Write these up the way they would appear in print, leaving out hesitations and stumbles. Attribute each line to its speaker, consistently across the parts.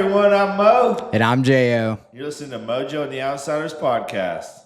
Speaker 1: everyone. I'm Mo.
Speaker 2: And I'm J.O.
Speaker 1: You're listening to Mojo and the Outsiders podcast.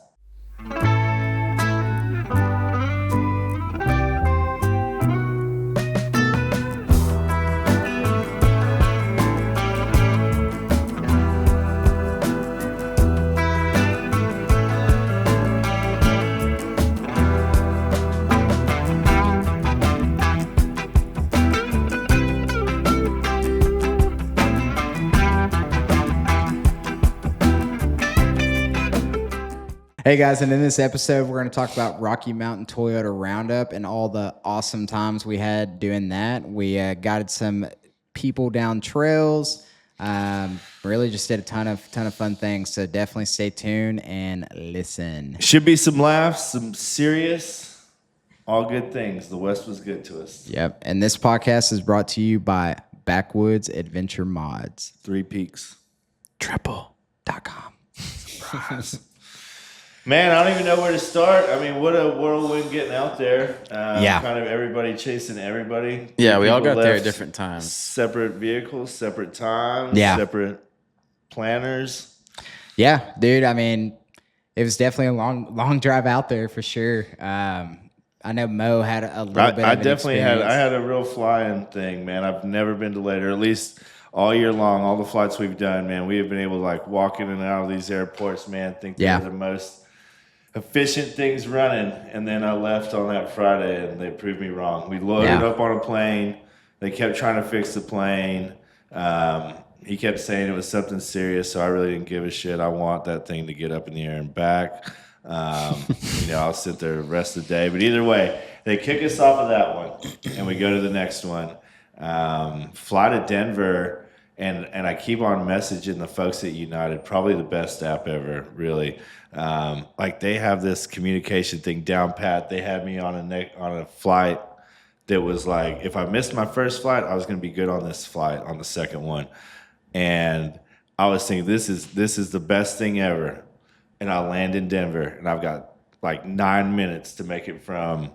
Speaker 2: Hey guys, and in this episode, we're going to talk about Rocky Mountain Toyota Roundup and all the awesome times we had doing that. We guided some people down trails. Really just did a ton of fun things. So definitely stay tuned and listen.
Speaker 1: Should be some laughs, some serious, all good things. The West was good to us.
Speaker 2: Yep. And this podcast is brought to you by Backwoods Adventure Mods.
Speaker 1: 3 Peaks.
Speaker 2: Triple.com.
Speaker 1: Surprise. Man, I don't even know where to start. I mean, what a whirlwind getting out there.
Speaker 2: Yeah.
Speaker 1: Kind of everybody chasing everybody.
Speaker 3: Yeah, we all got there at different times.
Speaker 1: Separate vehicles, separate times, separate planners.
Speaker 2: Yeah, dude. I mean, it was definitely a long drive out there for sure. I know Mo had a little bit of an experience.
Speaker 1: I had a real flying thing, man. I've never been delayed, or at least all year long, all the flights we've done, man, we have been able to like walk in and out of these airports, man. Think they're the most efficient things running. And then I left on that Friday and they proved me wrong. We loaded up on a plane. They kept trying to fix the plane. He kept saying it was something serious, so I really didn't give a shit. I want that thing to get up in the air and back. I'll sit there the rest of the day. But either way, they kick us off of that one and we go to the next one. Fly to Denver, and I keep on messaging the folks at United, probably the best app ever, really. Like they have this communication thing down pat. They had me on a flight that was like, if I missed my first flight, I was going to be good on this flight on the second one. And I was thinking, this is the best thing ever. And I land in Denver, and I've got like 9 minutes to make it from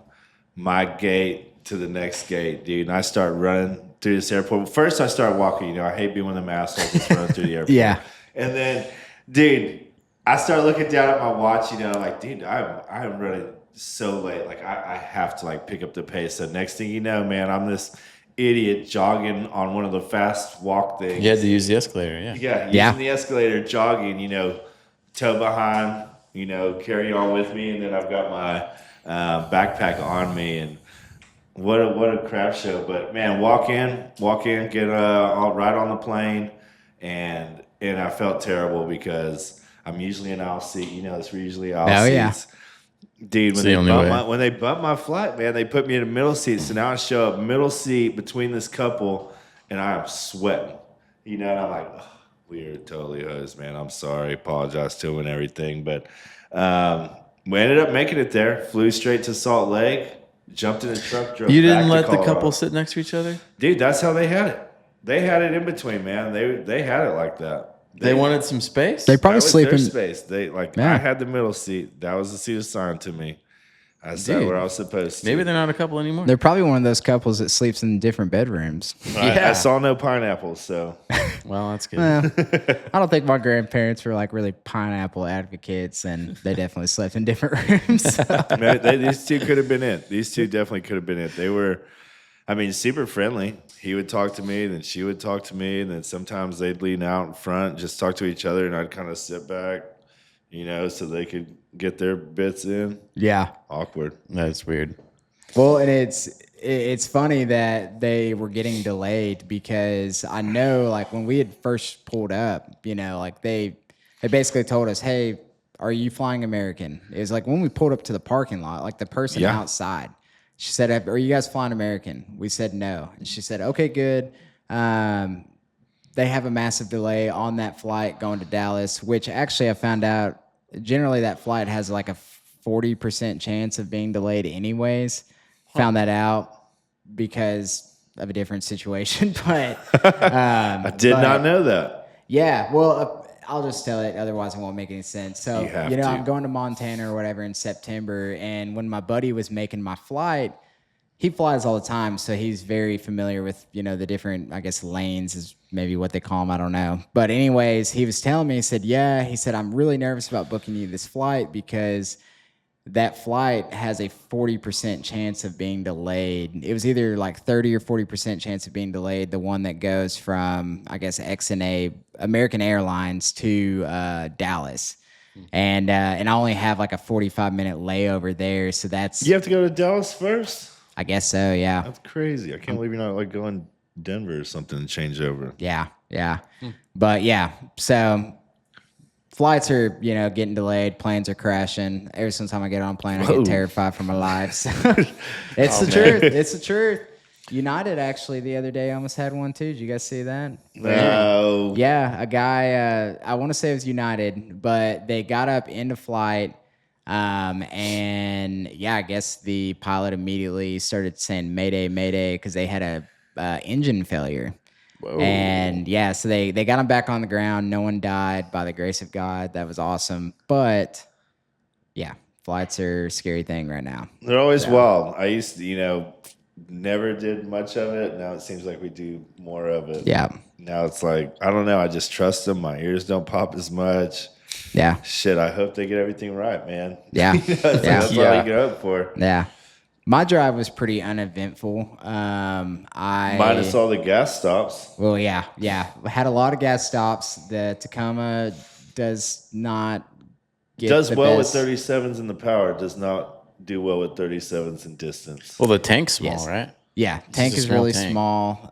Speaker 1: my gate to the next gate, dude. And I start running through this airport. First, I start walking. I hate being one of them assholes that's running through the airport.
Speaker 2: Yeah.
Speaker 1: And then, dude, I start looking down at my watch, like, dude, I'm running so late. Like, I have to, like, pick up the pace. So next thing you know, man, I'm this idiot jogging on one of the fast walk things.
Speaker 3: You had to use the escalator,
Speaker 1: Yeah, using the escalator, jogging, toe behind, carry on with me. And then I've got my backpack on me. And what a crap show. But, man, walk in, get all right on the plane. And I felt terrible because I'm usually in aisle seat. It's usually aisle seats. Dude, when they bumped my flight, man, they put me in the middle seat. So now I show up middle seat between this couple, and I am sweating. And I'm like, oh, we are totally hosed, man. I'm sorry. Apologize to him and everything. But we ended up making it there. Flew straight to Salt Lake. Jumped in a truck. Drove
Speaker 3: You didn't
Speaker 1: back
Speaker 3: let the couple sit next to each other?
Speaker 1: Dude, that's how they had it. They had it in between, man. They had it like that.
Speaker 3: They wanted some space?
Speaker 2: They probably sleep in
Speaker 1: space. I had the middle seat. That was the seat assigned to me. I sat where I was supposed to.
Speaker 3: Maybe they're not a couple anymore.
Speaker 2: They're probably one of those couples that sleeps in different bedrooms.
Speaker 1: I saw no pineapples, so.
Speaker 3: Well, that's good.
Speaker 2: Well, I don't think my grandparents were like really pineapple advocates, and they definitely slept in different rooms.
Speaker 1: These two could have been it. These two definitely could have been it. They were, super friendly. He would talk to me, then she would talk to me, and then sometimes they'd lean out in front, just talk to each other, and I'd kind of sit back, so they could get their bits in.
Speaker 2: Yeah.
Speaker 1: Awkward.
Speaker 3: That's weird.
Speaker 2: Well, and it's funny that they were getting delayed because I know, like, when we had first pulled up, like they basically told us, hey, are you flying American? It was like when we pulled up to the parking lot, like the person outside. She said, are you guys flying American? We said no. And she said, okay, good. They have a massive delay on that flight going to Dallas, which actually I found out generally that flight has like a 40% chance of being delayed anyways. Found that out because of a different situation. But
Speaker 1: I did not know that.
Speaker 2: Yeah, well, I'll just tell it. Otherwise, it won't make any sense. So, I'm going to Montana or whatever in September. And when my buddy was making my flight, he flies all the time. So he's very familiar with, the different, I guess, lanes is maybe what they call them. I don't know. But anyways, he was telling me, he said, yeah, he said, I'm really nervous about booking you this flight because that flight has a 40% chance of being delayed. It was either like 30 or 40% chance of being delayed. The one that goes from, I guess, XNA, American Airlines to Dallas. And I only have like a 45-minute layover there. So that's,
Speaker 1: You have to go to Dallas first?
Speaker 2: I guess so, yeah.
Speaker 1: That's crazy. I can't believe you're not like going Denver or something and change over.
Speaker 2: Yeah. But yeah, so flights are, getting delayed. Planes are crashing. Every single time I get on a plane, I get terrified for my life. So it's the truth. It's the truth. United actually the other day almost had one too. Did you guys see that?
Speaker 1: No.
Speaker 2: Yeah, a guy. I want to say it was United, but they got up into flight, and yeah, I guess the pilot immediately started saying "Mayday, Mayday" because they had a engine failure. Whoa. And yeah, so they got him back on the ground. No one died by the grace of God. That was awesome. But yeah, flights are a scary thing right now.
Speaker 1: They're always wild. I used to, never did much of it. Now it seems like we do more of it.
Speaker 2: Yeah.
Speaker 1: Now it's like, I don't know. I just trust them. My ears don't pop as much.
Speaker 2: Yeah.
Speaker 1: Shit, I hope they get everything right, man.
Speaker 2: Yeah.
Speaker 1: That's all you can hope for.
Speaker 2: Yeah. My drive was pretty uneventful.
Speaker 1: Minus all the gas stops.
Speaker 2: Well, yeah. I had a lot of gas stops. The Tacoma does not get
Speaker 1: Does
Speaker 2: the
Speaker 1: well
Speaker 2: best.
Speaker 1: with 37s in the power. Does not do well with 37s in distance.
Speaker 3: Well, the tank's small,
Speaker 2: Yes.
Speaker 3: right?
Speaker 2: Yeah, tank
Speaker 3: a
Speaker 2: is
Speaker 3: small
Speaker 2: really
Speaker 3: tank.
Speaker 2: small.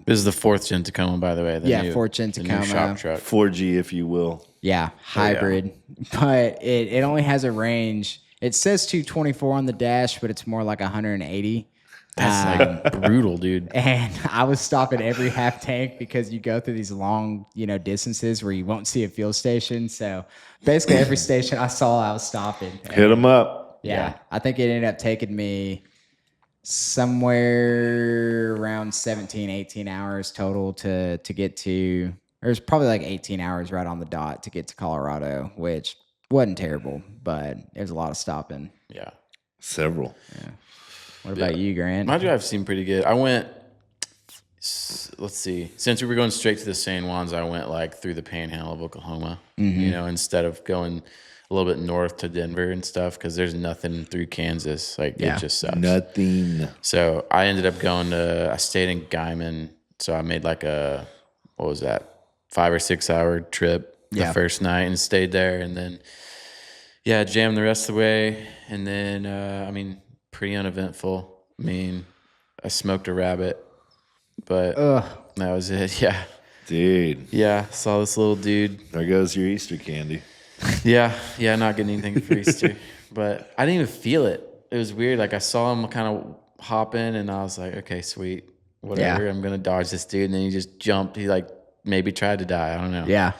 Speaker 3: This is the 4th gen Tacoma, by the way. The new,
Speaker 2: 4th gen
Speaker 3: the new
Speaker 2: Tacoma.
Speaker 3: shop truck.
Speaker 1: 4G, if you will.
Speaker 2: Yeah, hybrid. But it only has a range. It says 224 on the dash, but it's more like 180.
Speaker 3: That's like brutal, dude.
Speaker 2: And I was stopping every half tank because you go through these long, distances where you won't see a fuel station. So basically every station I saw, I was stopping.
Speaker 1: Hit them up.
Speaker 2: Yeah. I think it ended up taking me somewhere around 17, 18 hours total to get to, or it was probably like 18 hours right on the dot to get to Colorado, which wasn't terrible, but it was a lot of stopping.
Speaker 3: Yeah.
Speaker 1: Several.
Speaker 2: Yeah. What about you, Grant?
Speaker 3: My drive seemed pretty good. I went, let's see, since we were going straight to the San Juans, I went like through the panhandle of Oklahoma, instead of going a little bit north to Denver and stuff, because there's nothing through Kansas. Like, it just sucks.
Speaker 1: Nothing.
Speaker 3: So I ended up I stayed in Guyman. So I made like a, 5 or 6 hour trip the first night and stayed there. And then, jammed the rest of the way. And then, pretty uneventful. I smoked a rabbit, but that was it. Yeah.
Speaker 1: Dude.
Speaker 3: Yeah. Saw this little dude.
Speaker 1: There goes your Easter candy.
Speaker 3: Yeah. Not getting anything for Easter, but I didn't even feel it. It was weird. Like I saw him kind of hop in and I was like, okay, sweet, whatever. I'm going to dodge this dude. And then he just jumped. He like maybe tried to die. I don't know.
Speaker 2: Yeah.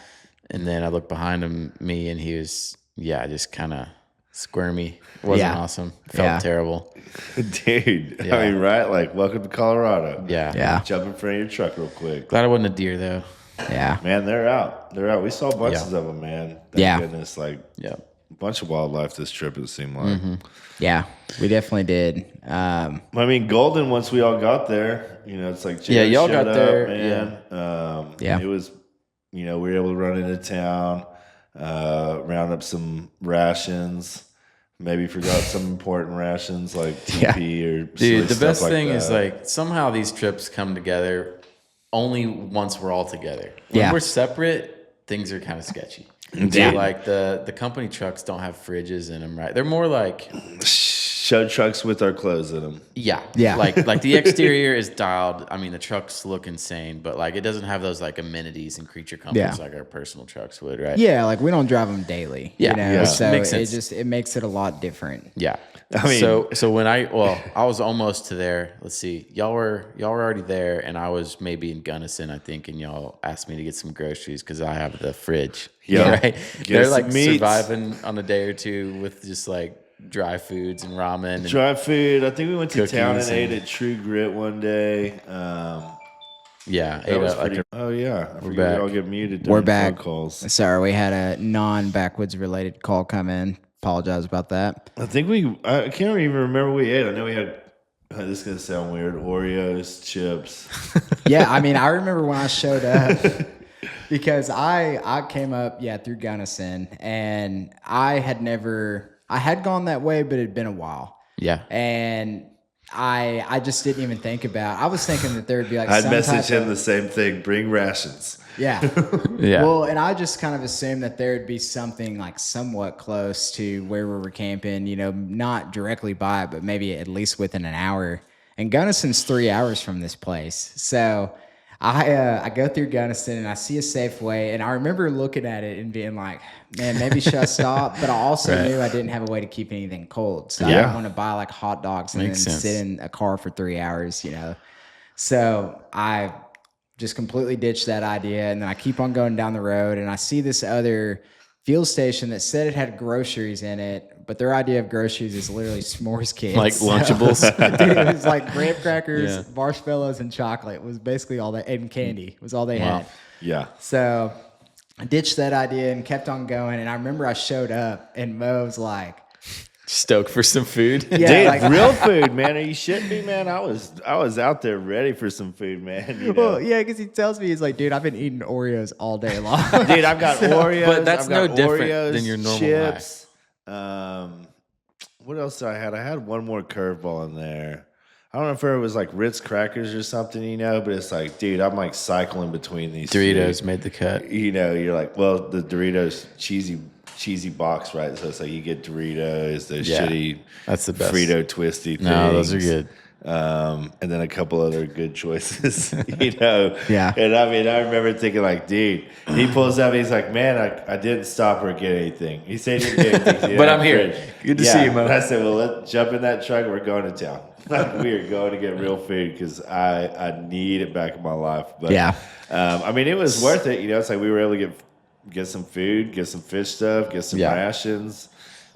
Speaker 3: And then I looked behind me and he was, just kind of squirmy. Wasn't awesome. Felt terrible.
Speaker 1: Dude. I mean, right? Like, welcome to Colorado.
Speaker 3: Yeah.
Speaker 1: Jump in front of your truck real quick.
Speaker 3: Glad I wasn't a deer though.
Speaker 2: Yeah.
Speaker 1: Man, they're out. We saw bunches of them, man. Thank goodness. Like, a bunch of wildlife this trip, it seemed like.
Speaker 2: Mm-hmm. Yeah, we definitely did.
Speaker 1: Golden, once we all got there, it's like, Jared
Speaker 3: y'all
Speaker 1: showed
Speaker 3: got there,
Speaker 1: man. It was, we were able to run into town, round up some rations. Maybe forgot some important rations like TP or
Speaker 3: dude. The best
Speaker 1: like
Speaker 3: thing
Speaker 1: that.
Speaker 3: is like somehow these trips come together only once we're all together. When we're separate, things are kind of sketchy. So like the company trucks don't have fridges in them, right? They're more like
Speaker 1: show trucks with our clothes in them.
Speaker 2: Yeah.
Speaker 3: Like the exterior is dialed. I mean, the trucks look insane, but like it doesn't have those like amenities and creature comforts like our personal trucks would, right?
Speaker 2: Yeah, like we don't drive them daily. So
Speaker 3: makes sense.
Speaker 2: it makes it a lot different.
Speaker 3: Yeah.
Speaker 1: I mean,
Speaker 3: so when I was almost to there. Let's see, y'all were already there, and I was maybe in Gunnison, I think, and y'all asked me to get some groceries because I have the fridge.
Speaker 1: Yeah,
Speaker 3: right.
Speaker 1: They're
Speaker 3: like
Speaker 1: meats.
Speaker 3: surviving on a day or two with just like dry foods and ramen. And
Speaker 1: dry food. I think we went to town and
Speaker 3: cookies
Speaker 1: ate at True Grit one day.
Speaker 3: that
Speaker 1: was
Speaker 3: like
Speaker 1: pretty. I forget we
Speaker 3: back.
Speaker 1: all get muted.
Speaker 2: We're
Speaker 1: during
Speaker 2: back.
Speaker 1: phone calls.
Speaker 2: Sorry, we had a non-backwoods related call come in. Apologize about that.
Speaker 1: I think I can't even remember what we ate. I know we had This is gonna sound weird. Oreos, chips.
Speaker 2: Yeah, I mean, I remember when I showed up because I came up through Gunnison, and I had gone that way, but it had been a while.
Speaker 3: Yeah.
Speaker 2: And I just didn't even think about. I was thinking that there would be like
Speaker 1: I'd
Speaker 2: some
Speaker 1: message
Speaker 2: type
Speaker 1: him
Speaker 2: of,
Speaker 1: the same thing. Bring rations.
Speaker 2: yeah.
Speaker 3: Yeah.
Speaker 2: Well, and I just kind of assumed that there would be something like somewhat close to where we were camping, not directly by it, but maybe at least within an hour. And Gunnison's 3 hours from this place. So I go through Gunnison and I see a Safeway, and I remember looking at it and being like, man, maybe should I stop? But I also knew I didn't have a way to keep anything cold. So I didn't want to buy like hot dogs and
Speaker 3: Makes
Speaker 2: then
Speaker 3: sense.
Speaker 2: sit in a car for 3 hours, So I just completely ditched that idea. And then I keep on going down the road, and I see this other fuel station that said it had groceries in it, but their idea of groceries is literally s'mores kits.
Speaker 3: Like Lunchables.
Speaker 2: Dude, it was like graham crackers, marshmallows, and chocolate. It was basically all that, and candy was all they had.
Speaker 1: Yeah.
Speaker 2: So I ditched that idea and kept on going. And I remember I showed up, and Mo was like,
Speaker 3: Stoked for some food.
Speaker 2: Yeah,
Speaker 1: Dude, real food, man. Are you shitting me, man? I was out there ready for some food, man.
Speaker 2: well, yeah, because he tells me, he's like, dude, I've been eating Oreos all day long.
Speaker 1: Dude, I've got Oreos.
Speaker 3: But that's
Speaker 1: I've got
Speaker 3: no different
Speaker 1: Oreos,
Speaker 3: than your normal
Speaker 1: chips. What else did I had? I had one more curveball in there. I don't know if it was like Ritz crackers or something, but it's like, dude, I'm like cycling between these
Speaker 3: Doritos
Speaker 1: two.
Speaker 3: made the cut.
Speaker 1: You're like, well, the Doritos cheesy box, right? So it's like you get Doritos, those shitty
Speaker 3: That's the best.
Speaker 1: Frito twisty things.
Speaker 3: No, those are good.
Speaker 1: And then a couple other good choices, Yeah. And I mean, I remember thinking like, dude, he pulls up, he's like, man, I didn't stop or get anything. He said he didn't get anything.
Speaker 3: But I'm here. Good to see you, Mo.
Speaker 1: And I said, well, let's jump in that truck. We're going to town. We are going to get real food because I need it back in my life. But I mean, it was worth it. It's like we were able to get some food, get some fish stuff, get some rations,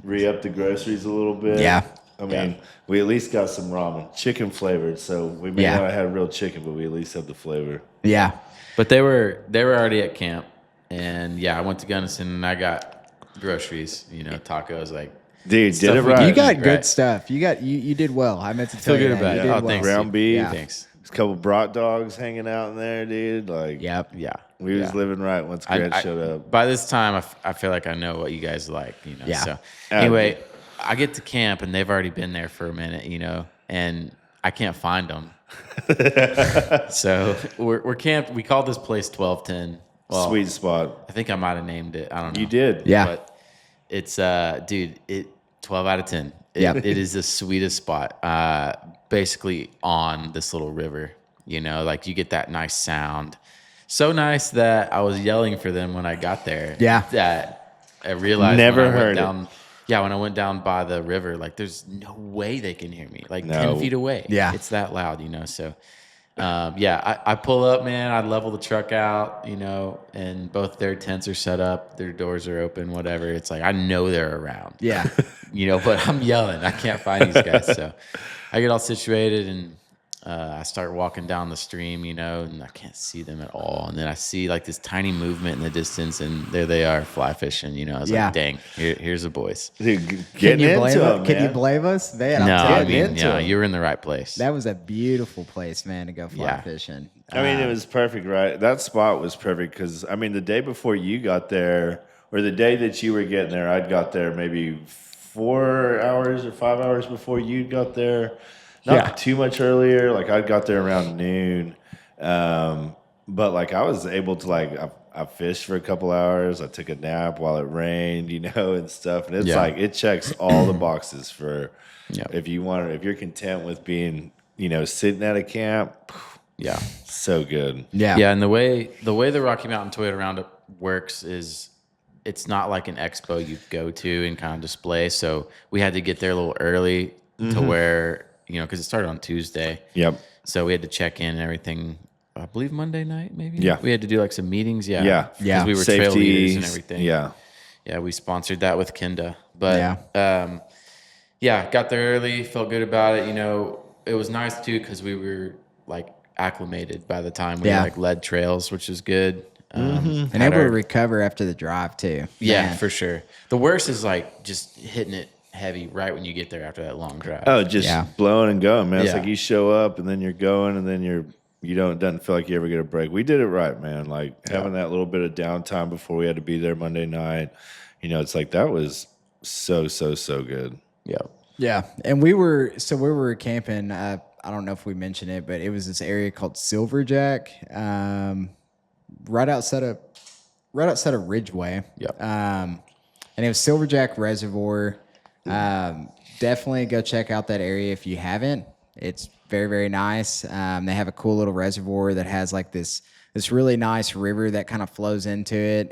Speaker 1: re-up the groceries a little bit.
Speaker 2: Yeah.
Speaker 1: I mean, we at least got some ramen, chicken flavored. So we may not have had real chicken, but we at least have the flavor.
Speaker 2: Yeah.
Speaker 3: But they were already at camp, and I went to Gunnison and I got groceries, tacos, like.
Speaker 1: Dude, did
Speaker 3: Stuff
Speaker 1: it
Speaker 3: we
Speaker 1: right.
Speaker 2: You got good
Speaker 3: Right.
Speaker 2: stuff. You did well. I meant to tell
Speaker 3: Feel
Speaker 2: you
Speaker 3: good
Speaker 2: that.
Speaker 3: about
Speaker 2: You
Speaker 3: it.
Speaker 2: did
Speaker 3: Oh,
Speaker 2: well.
Speaker 3: thanks.
Speaker 1: Ground beef.
Speaker 2: Yeah.
Speaker 3: Thanks.
Speaker 1: There's a couple brat dogs hanging out in there, dude. Like,
Speaker 2: Yep.
Speaker 3: Yeah.
Speaker 1: we was living right once Grant showed up.
Speaker 3: By this time, I feel like I know what you guys like,
Speaker 2: Yeah.
Speaker 3: So anyway, I get to camp and they've already been there for a minute, and I can't find them. So we're camped. We call this place 1210. Well,
Speaker 1: Sweet spot.
Speaker 3: I think I might have named it. I don't know.
Speaker 1: You did.
Speaker 2: Yeah.
Speaker 3: But it's 12 out of 10.
Speaker 2: Yeah.
Speaker 3: It is the sweetest spot. Basically on this little river, like you get that nice sound. So nice that I was yelling for them when I got there.
Speaker 2: Yeah.
Speaker 3: That I realized
Speaker 1: Never
Speaker 3: when I
Speaker 1: heard
Speaker 3: went
Speaker 1: it.
Speaker 3: down. Yeah, when I went down by the river, like there's no way they can hear me. Like 10 feet away.
Speaker 2: Yeah.
Speaker 3: It's that loud, So I pull up, man. I level the truck out, and both their tents are set up. Their doors are open, whatever. It's like, I know they're around.
Speaker 2: Yeah.
Speaker 3: But I'm yelling. I can't find these guys. So I get all situated and I start walking down the stream, and I can't see them at all. And then I see like this tiny movement in the distance, and there they are fly fishing. I was like, dang, here's the boys.
Speaker 1: Dude,
Speaker 2: Can
Speaker 1: getting
Speaker 2: you
Speaker 1: into
Speaker 2: blame
Speaker 1: them,
Speaker 2: us? Can you
Speaker 1: man.
Speaker 2: blame us? Man,
Speaker 3: No,
Speaker 2: I'm
Speaker 3: I
Speaker 2: telling you,
Speaker 3: mean,
Speaker 1: into 'em.
Speaker 3: you were in the right place.
Speaker 2: that was a beautiful place, man, to go fly fishing.
Speaker 1: I mean, it was perfect, right? That spot was perfect because, I mean, the day before you got there, or the day that you were getting there, I'd got there maybe 4 hours or 5 hours before you got there. Not too much earlier. Like, I got there around noon. But, like, I was able to, like, I fished for a couple hours. I took a nap while it rained, and stuff. And it's like, it checks all the boxes for if you're content with being, sitting at a camp.
Speaker 3: Yeah.
Speaker 1: So good.
Speaker 2: Yeah.
Speaker 3: Yeah, and the way the Rocky Mountain Toyota Roundup works is it's not like an expo you go to and kind of display. So we had to get there a little early to where, because it started on Tuesday.
Speaker 1: Yep.
Speaker 3: So we had to check in and everything. I believe Monday night, maybe.
Speaker 1: Yeah.
Speaker 3: We had to do like some meetings. Yeah.
Speaker 1: Yeah.
Speaker 3: Because we were trail leaders and
Speaker 1: Safeties,
Speaker 3: everything.
Speaker 1: Yeah.
Speaker 3: Yeah, we sponsored that with Kinda. But got there early, felt good about it. It was nice too because we were like acclimated by the time we like led trails, which is good.
Speaker 2: And able to recover after the drive too.
Speaker 3: Yeah,
Speaker 2: Man.
Speaker 3: for sure. The worst is like just hitting it heavy right when you get there after that long drive.
Speaker 1: Oh, just blowing and going, man. It's
Speaker 3: Yeah.
Speaker 1: like you show up and then you're going and then you don't, it doesn't feel like you ever get a break. We did it right, man. Like having that little bit of downtime before we had to be there Monday night. It's like that was so good.
Speaker 3: Yeah.
Speaker 2: Yeah, and we were camping. I don't know if we mentioned it, but it was this area called Silverjack, right outside of Ridgeway.
Speaker 3: Yep.
Speaker 2: And it was Silverjack Reservoir. Definitely go check out that area if you haven't. It's very, very nice. They have a cool little reservoir that has like this really nice river that kind of flows into it.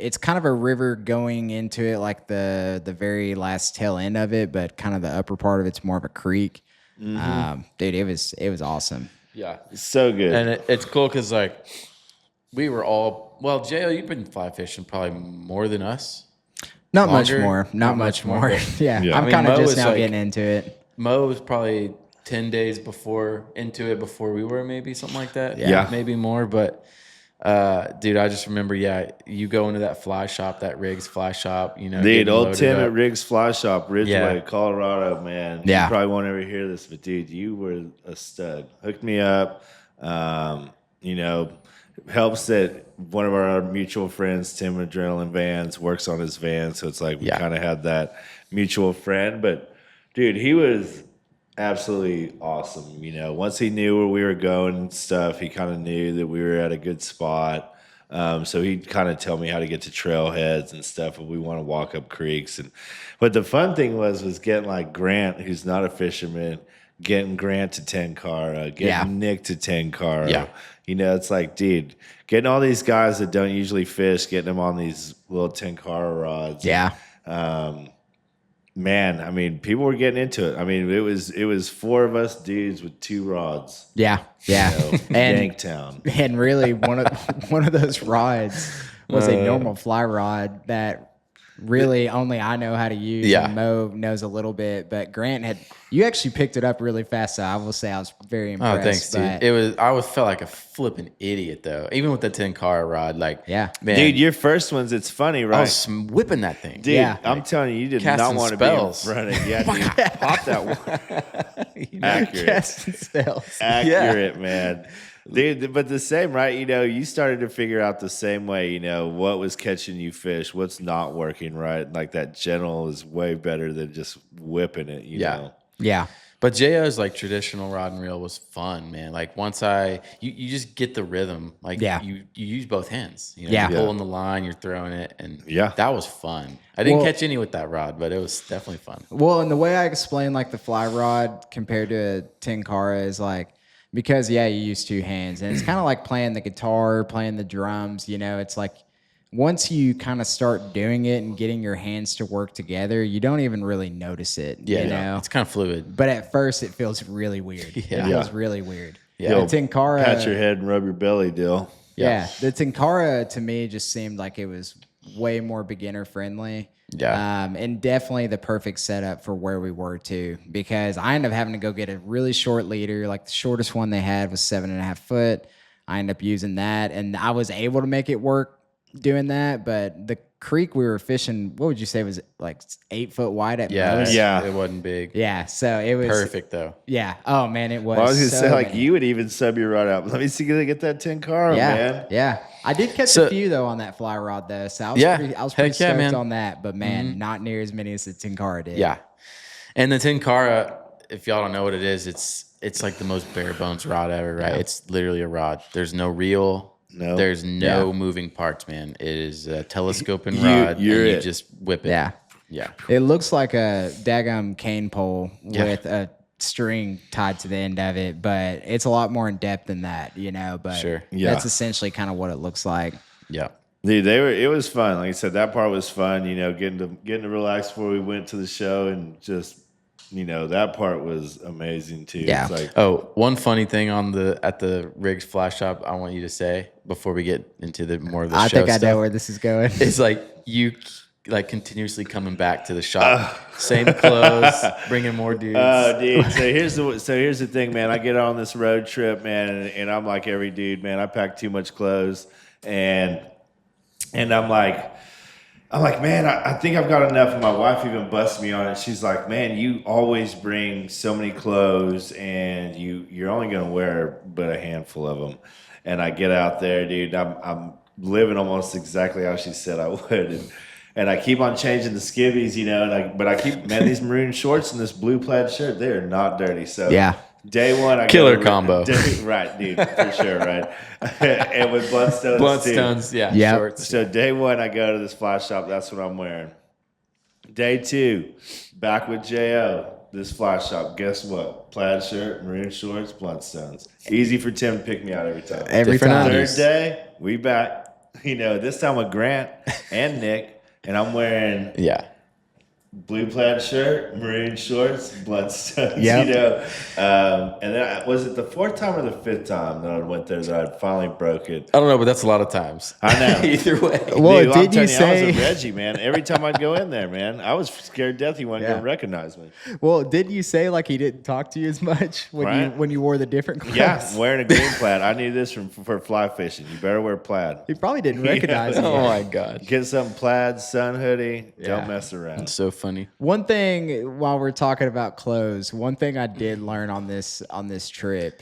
Speaker 2: It's kind of a river going into it, like the very last tail end of it, but kind of the upper part of it's more of a creek. Dude, it was awesome.
Speaker 3: Yeah.
Speaker 1: So good.
Speaker 3: And it's cool because like we were all, well, J.O., you've been fly fishing probably more than us.
Speaker 2: Not
Speaker 3: Longer?
Speaker 2: much more. Yeah,
Speaker 1: Yeah.
Speaker 2: I'm kind of
Speaker 3: Mo
Speaker 2: just
Speaker 3: is
Speaker 2: now
Speaker 3: like-
Speaker 2: getting into it.
Speaker 3: Mo was probably 10 days before we were, maybe something like that.
Speaker 1: Yeah.
Speaker 3: Maybe more. But dude, I just remember, you go into that fly shop, that Riggs fly shop,
Speaker 1: Dude,
Speaker 3: getting
Speaker 1: old
Speaker 3: loaded
Speaker 1: Tim
Speaker 3: up.
Speaker 1: at Riggs Fly Shop, Ridgeway,
Speaker 3: Yeah.
Speaker 1: Colorado, man.
Speaker 2: Yeah.
Speaker 1: You probably won't ever hear this, but dude, you were a stud. Hooked me up. Helps that one of our mutual friends, Tim Adrenaline Vans, works on his van. So it's like we kind of had that mutual friend. But dude, he was absolutely awesome. Once he knew where we were going and stuff, he kind of knew that we were at a good spot. So he'd kind of tell me how to get to trailheads and stuff if we want to walk up creeks. But the fun thing was getting like Grant, who's not a fisherman, getting Grant to Tenkara, getting Nick to Tenkara.
Speaker 3: Yeah.
Speaker 1: It's like, dude, getting all these guys that don't usually fish, getting them on these little Tenkara rods.
Speaker 2: Yeah.
Speaker 1: Man, I mean, people were getting into it. I mean, it was 4 of us dudes with 2 rods.
Speaker 2: Yeah. And
Speaker 1: Yanktown.
Speaker 2: and really one of those rods was a normal fly rod that really only I know how to use.
Speaker 3: Yeah.
Speaker 2: And Mo knows a little bit, but Grant you actually picked it up really fast. So I will say I was very impressed.
Speaker 3: Oh, thanks, dude.
Speaker 2: but-
Speaker 3: Felt like a flipping idiot though. Even with the Tenkara rod, like,
Speaker 2: Yeah.
Speaker 3: man,
Speaker 1: Dude, your first ones, it's funny,
Speaker 3: I
Speaker 1: right?
Speaker 3: was whipping that thing.
Speaker 1: Dude,
Speaker 2: Yeah.
Speaker 1: I'm telling you did
Speaker 3: Casting
Speaker 1: not want to
Speaker 3: spells.
Speaker 1: be in front of it. Yeah, dude, pop that one. Accurate.
Speaker 2: Casting spells.
Speaker 1: Accurate, man. Dude, but the same, right? You started to figure out the same way, what was catching you fish, what's not working, right? Like that gentle is way better than just whipping it, you know?
Speaker 2: Yeah.
Speaker 3: But JO's like traditional rod and reel was fun, man. Like once you just get the rhythm. Like you use both hands.
Speaker 2: Yeah.
Speaker 3: You're pulling the line, you're throwing it, and
Speaker 1: Yeah.
Speaker 3: that was fun. I didn't
Speaker 2: Well-
Speaker 3: catch any with that rod, but it was definitely fun.
Speaker 2: Well, and the way I explain like the fly rod compared to a Tenkara is like, because you use 2 hands, and it's kind of like playing the guitar, playing the drums. It's like once you kind of start doing it and getting your hands to work together, you don't even really notice it.
Speaker 3: It's kind of fluid.
Speaker 2: But at first, it feels really weird.
Speaker 3: Yeah.
Speaker 2: It feels really weird.
Speaker 3: Yeah.
Speaker 2: The Tenkara,
Speaker 1: Pat your head and rub your belly, Dill.
Speaker 2: yeah, the Tenkara to me just seemed like it was way more beginner friendly.
Speaker 3: Yeah.
Speaker 2: And definitely the perfect setup for where we were too, because I ended up having to go get a really short leader. Like the shortest one they had was 7.5 foot. I ended up using that, and I was able to make it work doing that. But the creek we were fishing, what would you say, was it like 8 foot wide at most?
Speaker 1: Yeah.
Speaker 3: It wasn't big.
Speaker 2: Yeah. So it was
Speaker 3: Perfect though.
Speaker 2: Yeah. Oh man, it was.
Speaker 1: Well, I was going to
Speaker 2: so
Speaker 1: say, like,
Speaker 2: many.
Speaker 1: you would even sub your rod out. Let me see, can I get that Tenkara,
Speaker 2: Yeah,
Speaker 1: man?
Speaker 2: yeah. I did catch
Speaker 3: So-
Speaker 2: a few though on that fly rod though, so I was
Speaker 3: Yeah.
Speaker 2: pretty
Speaker 3: Heck
Speaker 2: stoked
Speaker 3: yeah, man.
Speaker 2: on that. But man, not near as many as the Tenkara did.
Speaker 3: Yeah. And the Tenkara, if y'all don't know what it is, it's like the most bare bones rod ever, right? It's literally a rod. There's no reel.
Speaker 1: No.
Speaker 3: There's no
Speaker 2: Yeah.
Speaker 3: moving parts, man. It is a telescoping
Speaker 1: You-
Speaker 3: rod,
Speaker 1: you're
Speaker 3: and you
Speaker 1: it.
Speaker 3: just whip it.
Speaker 2: Yeah.
Speaker 3: Yeah.
Speaker 2: It looks like a daggum cane pole
Speaker 3: Yeah.
Speaker 2: with a string tied to the end of it, but it's a lot more in depth than that, But
Speaker 3: Sure.
Speaker 1: Yeah.
Speaker 2: that's essentially kind of what it looks like.
Speaker 3: Yeah.
Speaker 1: Dude, it was fun. Like I said, that part was fun, getting to relax before we went to the show, and just, that part was amazing too.
Speaker 2: Yeah.
Speaker 1: It's like,
Speaker 3: Oh, one funny thing at the Riggs Flash Shop I want you to say before we get into the more of the
Speaker 2: I
Speaker 3: show
Speaker 2: think I know
Speaker 3: stuff.
Speaker 2: where this is going.
Speaker 3: It's like you like continuously coming back to the shop, same clothes, bringing more dudes.
Speaker 1: oh, dude. So here's the thing, man. I get on this road trip, man, and I'm like every dude, man. I pack too much clothes, and I'm like, I'm like, man, I think I've got enough. And my wife even busts me on it. She's like, man, you always bring so many clothes and you're only going to wear but a handful of them. And I get out there, dude, I'm living almost exactly how she said I would. And I keep on changing the skivvies, you know, but I keep, man, these maroon shorts and this blue plaid shirt, they are not dirty. So
Speaker 2: Yeah.
Speaker 1: Day one,
Speaker 3: Killer combo.
Speaker 1: Right, dude, for sure, right? And with Bloodstones,
Speaker 3: yeah,
Speaker 2: Yep.
Speaker 3: shorts.
Speaker 1: So day one, I go to this fly shop. That's what I'm wearing. Day two, back with Jo. This fly shop. Guess what? Plaid shirt, maroon shorts, Bloodstones. Easy for Tim to pick me out every time.
Speaker 2: Every
Speaker 3: Different
Speaker 2: time.
Speaker 3: items.
Speaker 1: Third day, we back. You know, this time with Grant and Nick, and I'm wearing
Speaker 3: Yeah.
Speaker 1: blue plaid shirt, maroon shorts, Bloodstones.
Speaker 2: Yep.
Speaker 1: You know, and then was it the fourth time or the fifth time that I went there that I finally broke it?
Speaker 3: I don't know, but that's a lot of times.
Speaker 1: I know.
Speaker 3: Either way.
Speaker 2: Well,
Speaker 1: Dude, I'm
Speaker 2: did you
Speaker 1: telling I was
Speaker 2: say?
Speaker 1: a Reggie, man. Every time I'd go in there, man, I was scared to death he wasn't
Speaker 2: Yeah.
Speaker 1: going to recognize me.
Speaker 2: Well, didn't you say like he didn't talk to you as much
Speaker 1: Right.
Speaker 2: when you wore the different clothes?
Speaker 1: Yeah, I'm wearing a green plaid. I need this for fly fishing. You better wear plaid.
Speaker 2: He probably didn't recognize
Speaker 1: Yeah.
Speaker 2: you.
Speaker 3: Oh my God.
Speaker 1: Get some plaid, sun hoodie.
Speaker 2: Yeah.
Speaker 1: Don't mess around.
Speaker 3: It's so funny.
Speaker 2: One thing while we're talking about clothes, one thing I did learn on this trip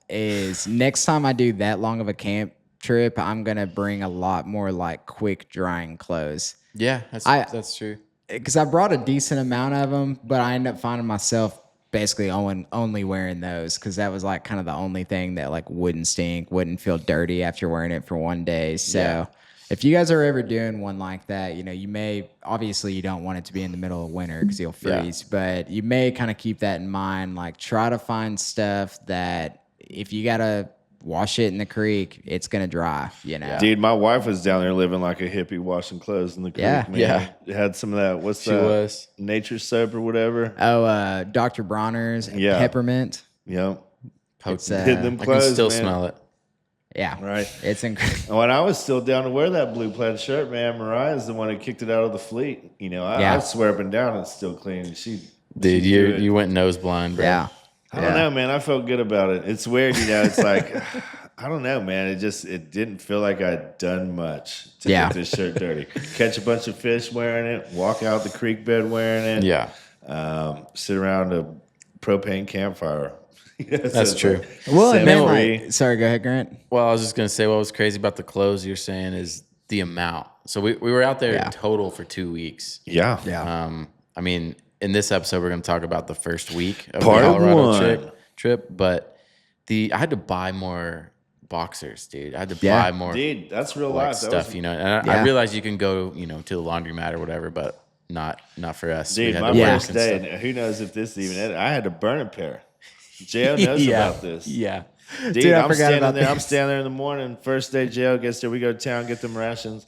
Speaker 2: is next time I do that long of a camp trip, I'm gonna bring a lot more like quick drying clothes
Speaker 3: Yeah, that's true.
Speaker 2: because I brought a decent amount of them, but I ended up finding myself basically only wearing those because that was like kind of the only thing that like wouldn't stink, wouldn't feel dirty after wearing it for one day. So.
Speaker 3: Yeah.
Speaker 2: If you guys are ever doing one like that, you know, you may, obviously you don't want it to be in the middle of winter because you'll freeze, but you may kind of keep that in mind. Like try to find stuff that if you got to wash it in the creek, it's going to dry, you know?
Speaker 1: Dude, my wife was down there living like a hippie, washing clothes in the creek,
Speaker 2: Yeah.
Speaker 1: man. Had some of that. What's
Speaker 3: She
Speaker 1: that?
Speaker 3: was.
Speaker 1: Nature soap or whatever.
Speaker 2: Oh, Dr. Bronner's
Speaker 1: Yeah.
Speaker 2: peppermint.
Speaker 1: Yep.
Speaker 2: It's,
Speaker 1: Hitting them
Speaker 3: I
Speaker 1: clothes,
Speaker 3: can still
Speaker 1: man.
Speaker 3: smell it.
Speaker 2: yeah.
Speaker 1: Right.
Speaker 2: It's incredible.
Speaker 1: When I was still down to wear that blue plaid shirt, man, Mariah's the one who kicked it out of the fleet. You know, I swear up and down it's still clean.
Speaker 3: Dude,
Speaker 1: she
Speaker 3: you went nose blind, bro.
Speaker 2: Yeah.
Speaker 1: I don't know, man. I felt good about it. It's weird, you know. It's like, I don't know, man. It didn't feel like I'd done much to
Speaker 2: Yeah.
Speaker 1: get this shirt dirty. Catch a bunch of fish wearing it, walk out the creek bed wearing it.
Speaker 3: Yeah.
Speaker 1: Sit around a propane campfire.
Speaker 3: That's true.
Speaker 2: Well, and then,
Speaker 1: 7-3.
Speaker 2: like, sorry, go ahead, Grant.
Speaker 3: Well, I was just gonna say what was crazy about the clothes you're saying is the amount. So we were out there
Speaker 2: Yeah.
Speaker 3: total for 2 weeks.
Speaker 1: Yeah.
Speaker 3: I mean, in this episode, we're going to talk about the first week of
Speaker 1: Part
Speaker 3: the Colorado
Speaker 1: one.
Speaker 3: trip. But I had to buy more boxers, dude. I had to
Speaker 2: Yeah.
Speaker 3: buy more
Speaker 1: Dude, that's real
Speaker 3: like
Speaker 1: life.
Speaker 3: stuff, you know. And I realized you can go, you know, to the laundromat or whatever, but not for us. We
Speaker 1: Dude,
Speaker 3: had
Speaker 1: my
Speaker 3: to work
Speaker 1: first
Speaker 3: and
Speaker 1: day,
Speaker 3: stuff.
Speaker 1: and who knows if this is even it. I had to burn a pair. Jo knows about this.
Speaker 3: Yeah.
Speaker 1: Dude,
Speaker 2: I
Speaker 1: I'm
Speaker 2: forgot
Speaker 1: standing
Speaker 2: about
Speaker 1: there. I'm
Speaker 2: this.
Speaker 1: standing there in the morning. First day, Jo gets there. We go to town, get them rations.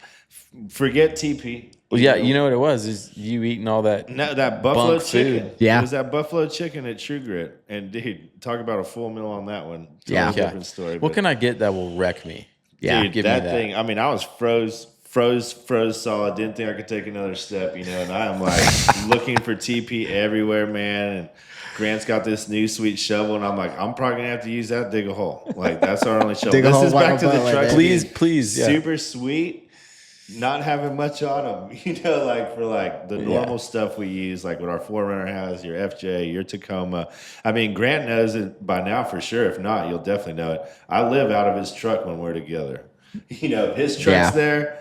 Speaker 1: Forget TP.
Speaker 3: Well, yeah, you know what it was? Is you eating all that?
Speaker 1: No, that buffalo
Speaker 3: Bunk
Speaker 1: chicken.
Speaker 3: food.
Speaker 2: Yeah.
Speaker 1: It was that buffalo chicken at True Grit. And dude, talk about a full meal on that one. Totally
Speaker 2: Yeah.
Speaker 1: different story.
Speaker 3: What
Speaker 1: but
Speaker 3: can I get that will wreck me?
Speaker 2: Yeah.
Speaker 1: dude,
Speaker 3: give me
Speaker 1: that
Speaker 3: that.
Speaker 1: thing. I mean, I was froze solid. Didn't think I could take another step, you know. And I am like looking for TP everywhere, man. And Grant's got this new sweet shovel, and I'm like, I'm probably gonna have to use that, dig a hole. Like that's our only shovel.
Speaker 2: Dig a
Speaker 1: This
Speaker 2: hole,
Speaker 1: is
Speaker 2: wipe
Speaker 1: back
Speaker 2: a
Speaker 1: to the
Speaker 2: butt
Speaker 1: truck.
Speaker 2: with it.
Speaker 3: Please, yeah.
Speaker 1: Super sweet. Not having much on them, you know, like for like the normal stuff we use, like what our Forerunner has, your FJ, your Tacoma. I mean, Grant knows it by now for sure. If not, you'll definitely know it. I live out of his truck when we're together. You know, if his truck's there,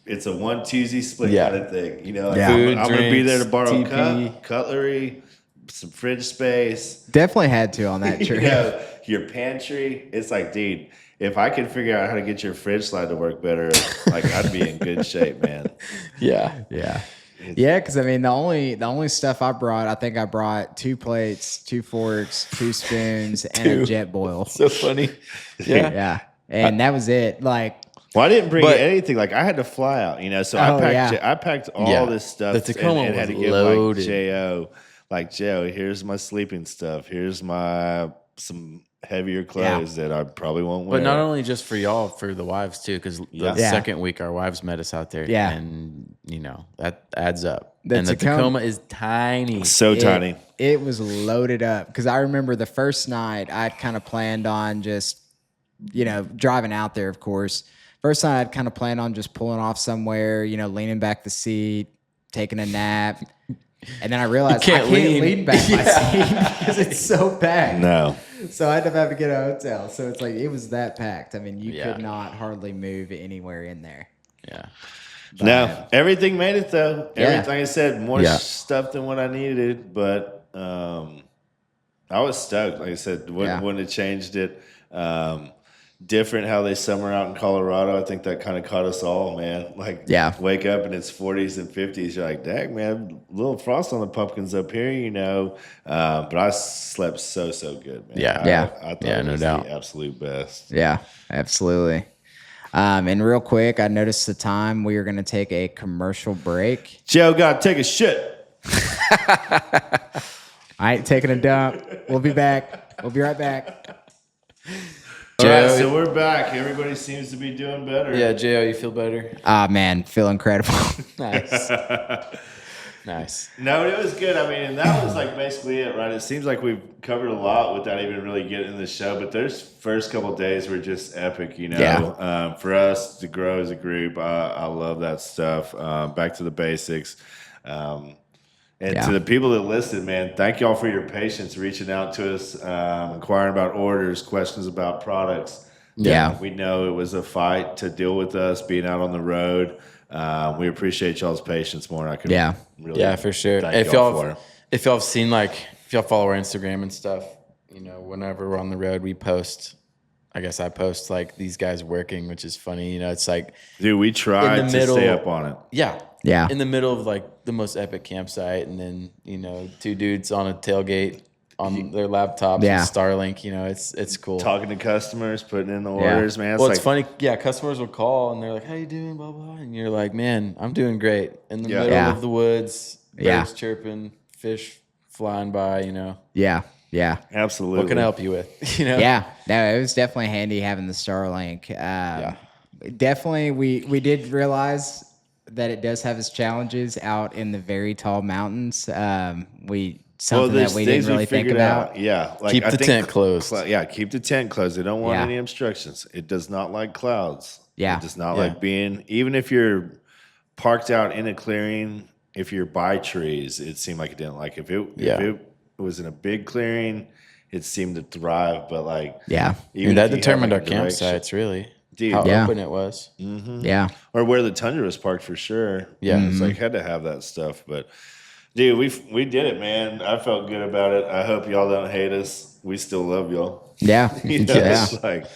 Speaker 1: it's a 1-2 split kind of thing. You know, like
Speaker 2: Yeah.
Speaker 3: Food,
Speaker 1: I'm going to be there to
Speaker 3: drinks,
Speaker 1: borrow
Speaker 3: TP.
Speaker 1: cutlery, some fridge space.
Speaker 2: Definitely had to on that
Speaker 1: You
Speaker 2: trip.
Speaker 1: know, your pantry. It's like, dude, if I could figure out how to get your fridge slide to work better, like I'd be in good shape, man.
Speaker 3: Yeah.
Speaker 2: Yeah. Yeah, because I mean the only stuff I brought, I think I brought 2 plates, 2 forks, 2 spoons, and a jet boil.
Speaker 3: So funny. Yeah.
Speaker 2: Yeah. And that was it. Like,
Speaker 1: Well, I didn't bring
Speaker 3: But-
Speaker 1: anything. Like I had to fly out, you know. So
Speaker 2: Oh,
Speaker 1: I packed all
Speaker 3: Yeah.
Speaker 1: this stuff
Speaker 3: The Tacoma
Speaker 1: and had to
Speaker 3: was
Speaker 1: give
Speaker 3: loaded.
Speaker 1: like Jo, like Joe, here's my sleeping stuff. Here's my some heavier clothes that I probably won't wear.
Speaker 3: But not only just for y'all, for the wives too, because the
Speaker 1: Yeah.
Speaker 3: second week our wives met us out there.
Speaker 2: Yeah.
Speaker 3: And, you know, that adds up.
Speaker 2: The
Speaker 3: and the Tacoma is tiny.
Speaker 1: so tiny.
Speaker 2: It was loaded up because I remember the first night I'd kind of planned on just, you know, driving out there, of course. first night I'd kind of planned on just pulling off somewhere, leaning back the seat, taking a nap. And then I realized I can't lean back my seat because it's so packed.
Speaker 1: No.
Speaker 2: So I ended up having to get a hotel. So it's like, it was that packed. I mean, you could not hardly move anywhere in there.
Speaker 3: Yeah.
Speaker 2: But,
Speaker 1: No, everything made it though.
Speaker 2: Yeah.
Speaker 1: Everything, like I said, more stuff than what I needed, but I was stoked. Like I said, wouldn't have changed it. Different how they summer out in Colorado. I think that kind of caught us all, man. Like, wake up and it's 40s and 50s. You're like, dang, man, a little frost on the pumpkins up here, But I slept so good, man. I thought it was the absolute best.
Speaker 2: Yeah, absolutely. And real quick, I noticed the time. We are going to take a commercial break.
Speaker 1: Joe, got to take a shit.
Speaker 2: I ain't taking a dump. We'll be back. We'll be right back.
Speaker 1: All right, so we're back. Everybody seems to be doing better.
Speaker 3: Yeah, J.O., you feel better?
Speaker 2: Man, feel incredible.
Speaker 3: Nice. Nice.
Speaker 1: No, it was good. I mean, and that was like basically it, right? It seems like we've covered a lot without even really getting in the show, but those first couple of days were just epic,
Speaker 2: Yeah.
Speaker 1: For us to grow as a group, I love that stuff. Back to the basics. And to the people that listened, man, thank y'all for your patience reaching out to us, inquiring about orders, questions about products.
Speaker 2: Yeah.
Speaker 1: We know it was a fight to deal with us being out on the road. We appreciate y'all's patience more than I could really
Speaker 3: for sure.
Speaker 1: thank y'all for.
Speaker 3: If y'all have seen, if y'all follow our Instagram and stuff, whenever we're on the road, we post. I guess I post these guys working, which is funny. It's like,
Speaker 1: dude, we tried to stay up on it.
Speaker 3: Yeah.
Speaker 2: Yeah.
Speaker 3: In the middle of the most epic campsite, and then, two dudes on a tailgate on their laptops with Starlink, it's cool.
Speaker 1: Talking to customers, putting in the orders, man.
Speaker 3: It's funny. Yeah, customers will call and they're like, "How you doing?" Blah blah, and you're like, "Man, I'm doing great." In the middle of the woods, birds chirping, fish flying by.
Speaker 2: Yeah. Yeah.
Speaker 1: Absolutely.
Speaker 3: What can I help you with?
Speaker 2: Yeah. No, it was definitely handy having the Starlink. Definitely, we did realize that it does have its challenges out in the very tall mountains. Something that we didn't really think about.
Speaker 1: Yeah.
Speaker 3: Keep the tent closed.
Speaker 1: Keep the tent closed. They don't want any obstructions. It does not like clouds.
Speaker 2: Yeah.
Speaker 1: It does not like being, even if you're parked out in a clearing, if you're by trees, it seemed like it didn't like if it was in a big clearing, it seemed to thrive. But even
Speaker 3: that determined our campsites, really.
Speaker 1: Dude,
Speaker 3: how open it was.
Speaker 1: Mm-hmm.
Speaker 2: Yeah.
Speaker 1: Or where the Tundra was parked for sure.
Speaker 3: Yeah.
Speaker 1: It's had to have that stuff. But dude, we did it, man. I felt good about it. I hope y'all don't hate us. We still love y'all.
Speaker 2: Yeah.
Speaker 1: It's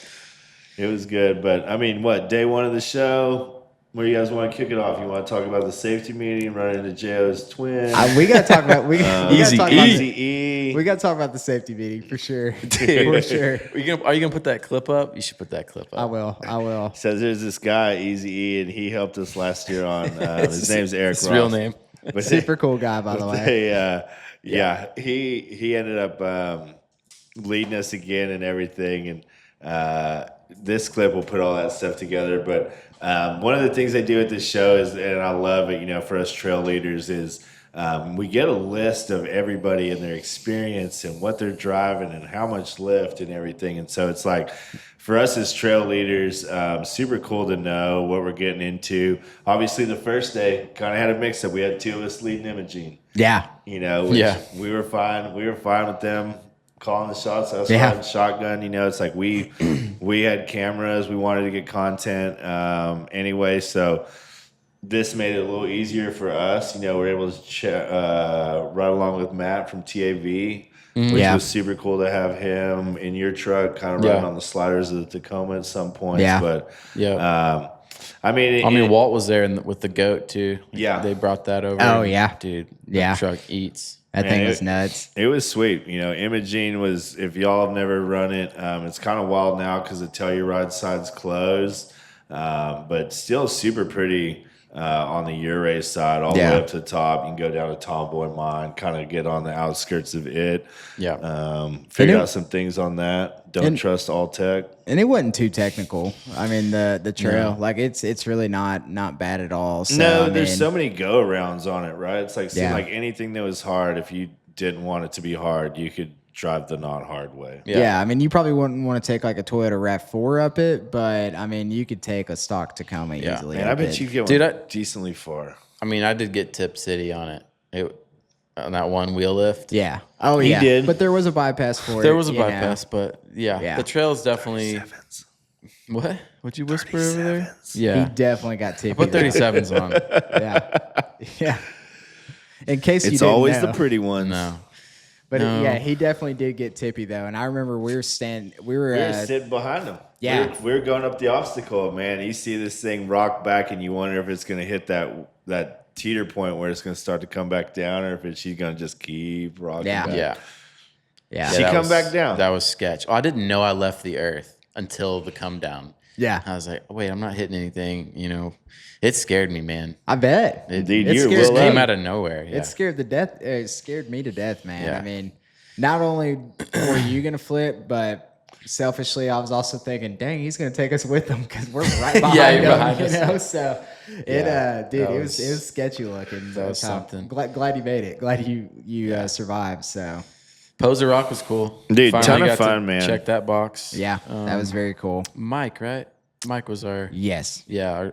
Speaker 1: it was good. But I mean, day one of the show? Where you guys want to kick it off? You want to talk about the safety meeting, run into J.O.'s twin?
Speaker 2: We got to talk about
Speaker 1: Easy E.
Speaker 2: We got to talk about the safety meeting for sure. For sure.
Speaker 3: Are you gonna put that clip up? You should put that clip up.
Speaker 2: I will.
Speaker 1: Says there's this guy Easy E, and he helped us last year on. His name's Eric Ross.
Speaker 3: His real name.
Speaker 1: But
Speaker 2: super cool guy, by the way.
Speaker 1: He ended up leading us again and everything, and this clip will put all that stuff together. But one of the things they do at this show is, and I love it, for us trail leaders, is we get a list of everybody and their experience and what they're driving and how much lift and everything. And so it's for us as trail leaders, super cool to know what we're getting into. Obviously, the first day kind of had a mix-up. We had two of us leading Imogene.
Speaker 2: Yeah.
Speaker 1: We were fine. We were fine with them calling the shots. Us riding shotgun. It's we had cameras. We wanted to get content anyway. So this made it a little easier for us. We're able to ride along with Matt from TAV. Which was super cool to have him in your truck, kind of riding on the sliders of the Tacoma at some points.
Speaker 2: Yeah.
Speaker 1: But
Speaker 3: Walt was there with the goat too.
Speaker 1: Yeah,
Speaker 3: they brought that over.
Speaker 2: Oh yeah,
Speaker 3: dude. The truck eats.
Speaker 2: That thing was nuts.
Speaker 1: It was sweet. Imogene was. If y'all have never run it, it's kind of wild now because the Telluride side's closed, but still super pretty. On the Uray side, all the way up to the top. You can go down to Tomboy Mine, kind of get on the outskirts of it.
Speaker 2: Yeah.
Speaker 1: Figure out some things on that. Don't trust all tech.
Speaker 2: And it wasn't too technical. I mean, the trail, it's really not bad at all. So,
Speaker 1: there's so many go-arounds on it, right? It's like anything that was hard, if you didn't want it to be hard, you could drive the not hard way.
Speaker 2: Yeah. I mean, you probably wouldn't want to take like a Toyota RAV4 up it, but I mean, you could take a stock Tacoma easily.
Speaker 1: Man, I bet you get one decently far.
Speaker 3: I mean, I did get Tip City on it. On that one wheel lift.
Speaker 2: Yeah. Oh,
Speaker 1: He did.
Speaker 2: But there was a bypass for it.
Speaker 3: There was a bypass, but the trail is definitely.
Speaker 1: 37s.
Speaker 3: What? What'd you whisper over there?
Speaker 2: He
Speaker 3: Yeah.
Speaker 2: definitely got tippy.
Speaker 3: Put 37s on.
Speaker 2: Yeah. In case you
Speaker 1: It's
Speaker 2: didn't
Speaker 1: always
Speaker 2: know.
Speaker 1: the pretty ones.
Speaker 3: No.
Speaker 2: But he definitely did get tippy though. And I remember we were sitting
Speaker 1: behind him.
Speaker 2: Yeah.
Speaker 1: We were going up the obstacle, man. You see this thing rock back, and you wonder if it's going to hit that teeter point where it's going to start to come back down, or if she's going to just keep rocking back.
Speaker 2: Yeah.
Speaker 1: She come back down.
Speaker 3: That was sketch. Oh, I didn't know I left the earth until the come down.
Speaker 2: Yeah.
Speaker 3: I was like, oh, wait, I'm not hitting anything. You know, it scared me, man.
Speaker 2: I bet.
Speaker 1: Indeed,
Speaker 2: It
Speaker 1: you
Speaker 2: scared
Speaker 3: It
Speaker 1: will.
Speaker 3: came out of nowhere. Yeah.
Speaker 2: It scared me to death, man.
Speaker 3: Yeah.
Speaker 2: I mean, not only were you gonna flip, but selfishly, I was also thinking, dang, he's gonna take us with him because we're right behind
Speaker 3: you're
Speaker 2: him.
Speaker 3: behind
Speaker 2: You
Speaker 3: us.
Speaker 2: know, so it
Speaker 3: was-
Speaker 2: was sketchy looking. That
Speaker 3: was something.
Speaker 2: Glad you made it. Glad you survived. So
Speaker 3: Poser Rock was cool.
Speaker 1: Dude,
Speaker 3: Finally
Speaker 1: ton of
Speaker 3: got to
Speaker 1: fun, man.
Speaker 3: Check that box.
Speaker 2: yeah, that was very cool.
Speaker 3: Mike, right? Mike was our
Speaker 2: Yes.
Speaker 3: our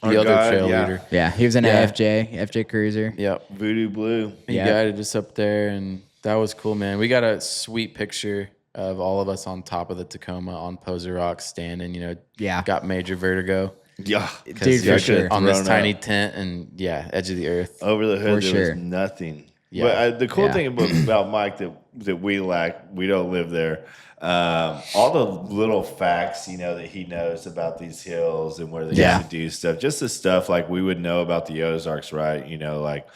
Speaker 1: Our
Speaker 3: the other
Speaker 1: guide,
Speaker 3: trail
Speaker 1: yeah.
Speaker 3: leader.
Speaker 2: Yeah, he was in
Speaker 3: Yeah.
Speaker 2: an FJ Cruiser.
Speaker 3: Yep.
Speaker 1: Voodoo Blue.
Speaker 3: He
Speaker 2: Yeah.
Speaker 3: guided us up there, and that was cool, man. We got a sweet picture of all of us on top of the Tacoma on Poser Rock standing. You know,
Speaker 2: Yeah.
Speaker 3: got major vertergo.
Speaker 1: Yeah.
Speaker 2: Dude, for
Speaker 1: I
Speaker 2: sure.
Speaker 1: could've
Speaker 3: On this
Speaker 1: thrown
Speaker 3: tiny
Speaker 1: up.
Speaker 3: tent and edge of the earth.
Speaker 1: Over the hood,
Speaker 2: For
Speaker 1: there
Speaker 2: sure.
Speaker 1: was nothing.
Speaker 3: Yeah.
Speaker 1: But the cool
Speaker 2: Yeah.
Speaker 1: thing about Mike that we lack, we don't live there. All the little facts, that he knows about these hills and where they
Speaker 2: Yeah.
Speaker 1: used to do stuff. Just the stuff like we would know about the Ozarks, right?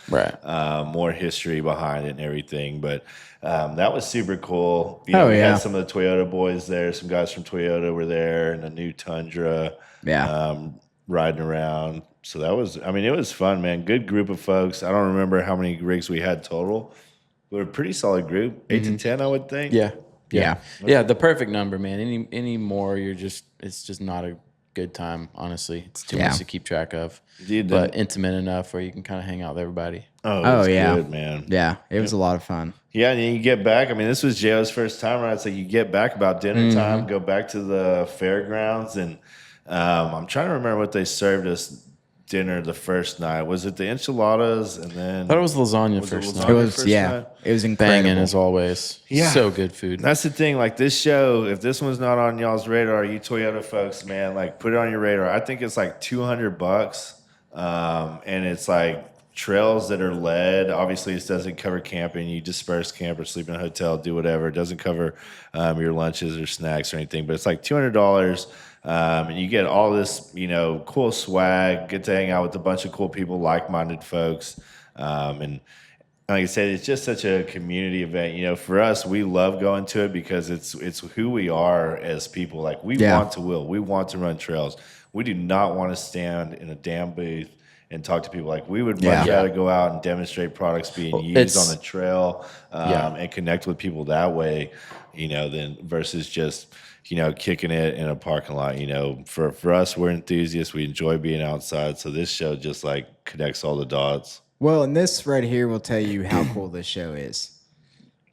Speaker 3: Right.
Speaker 1: More history behind it and everything. But that was super cool. We
Speaker 2: yeah.
Speaker 1: had some of the Toyota boys there. Some guys from Toyota were there, and a new Tundra.
Speaker 2: Yeah.
Speaker 1: Riding around. So it was fun, man. Good group of folks. I don't remember how many rigs we had total. We're a pretty solid group, 8 to 10, I would think.
Speaker 3: Yeah.
Speaker 2: Yeah.
Speaker 3: Yeah, the perfect number, man. Any more, it's just not a good time, honestly. It's too much to keep track of.
Speaker 1: Dude,
Speaker 3: but intimate enough where you can kind of hang out with everybody.
Speaker 1: Oh, it was
Speaker 2: yeah.
Speaker 1: good, man.
Speaker 2: Yeah, it was a lot of fun.
Speaker 1: Yeah, and you get back. I mean, this was J.O.'s first time, right? So you get back about dinner time, go back to the fairgrounds, and I'm trying to remember what they served us dinner the first night. Was it the enchiladas and then?
Speaker 3: I thought it was lasagna
Speaker 1: Was it
Speaker 3: first
Speaker 1: lasagna?
Speaker 3: night.
Speaker 2: It was
Speaker 1: first night?
Speaker 2: it was incredible.
Speaker 3: Banging as always.
Speaker 1: Yeah.
Speaker 3: So good food.
Speaker 1: That's the thing. Like this show, if this one's not on y'all's radar, you Toyota folks, man, like put it on your radar. I think it's like $200, and it's like trails that are led. Obviously, it doesn't cover camping. You disperse camp or sleep in a hotel, do whatever. It doesn't cover your lunches or snacks or anything. But it's like $200. And you get all this, cool swag, get to hang out with a bunch of cool people, like-minded folks. And like I said, it's just such a community event. For us, we love going to it because it's who we are as people. Like we want to run trails. We do not want to stand in a damn booth and talk to people. Like we would much rather go out and demonstrate products being used on the trail and connect with people that way, than versus just kicking it in a parking lot. For us, we're enthusiasts. We enjoy being outside. So this show just like connects all the dots.
Speaker 2: Well, and this right here will tell you how cool this show is.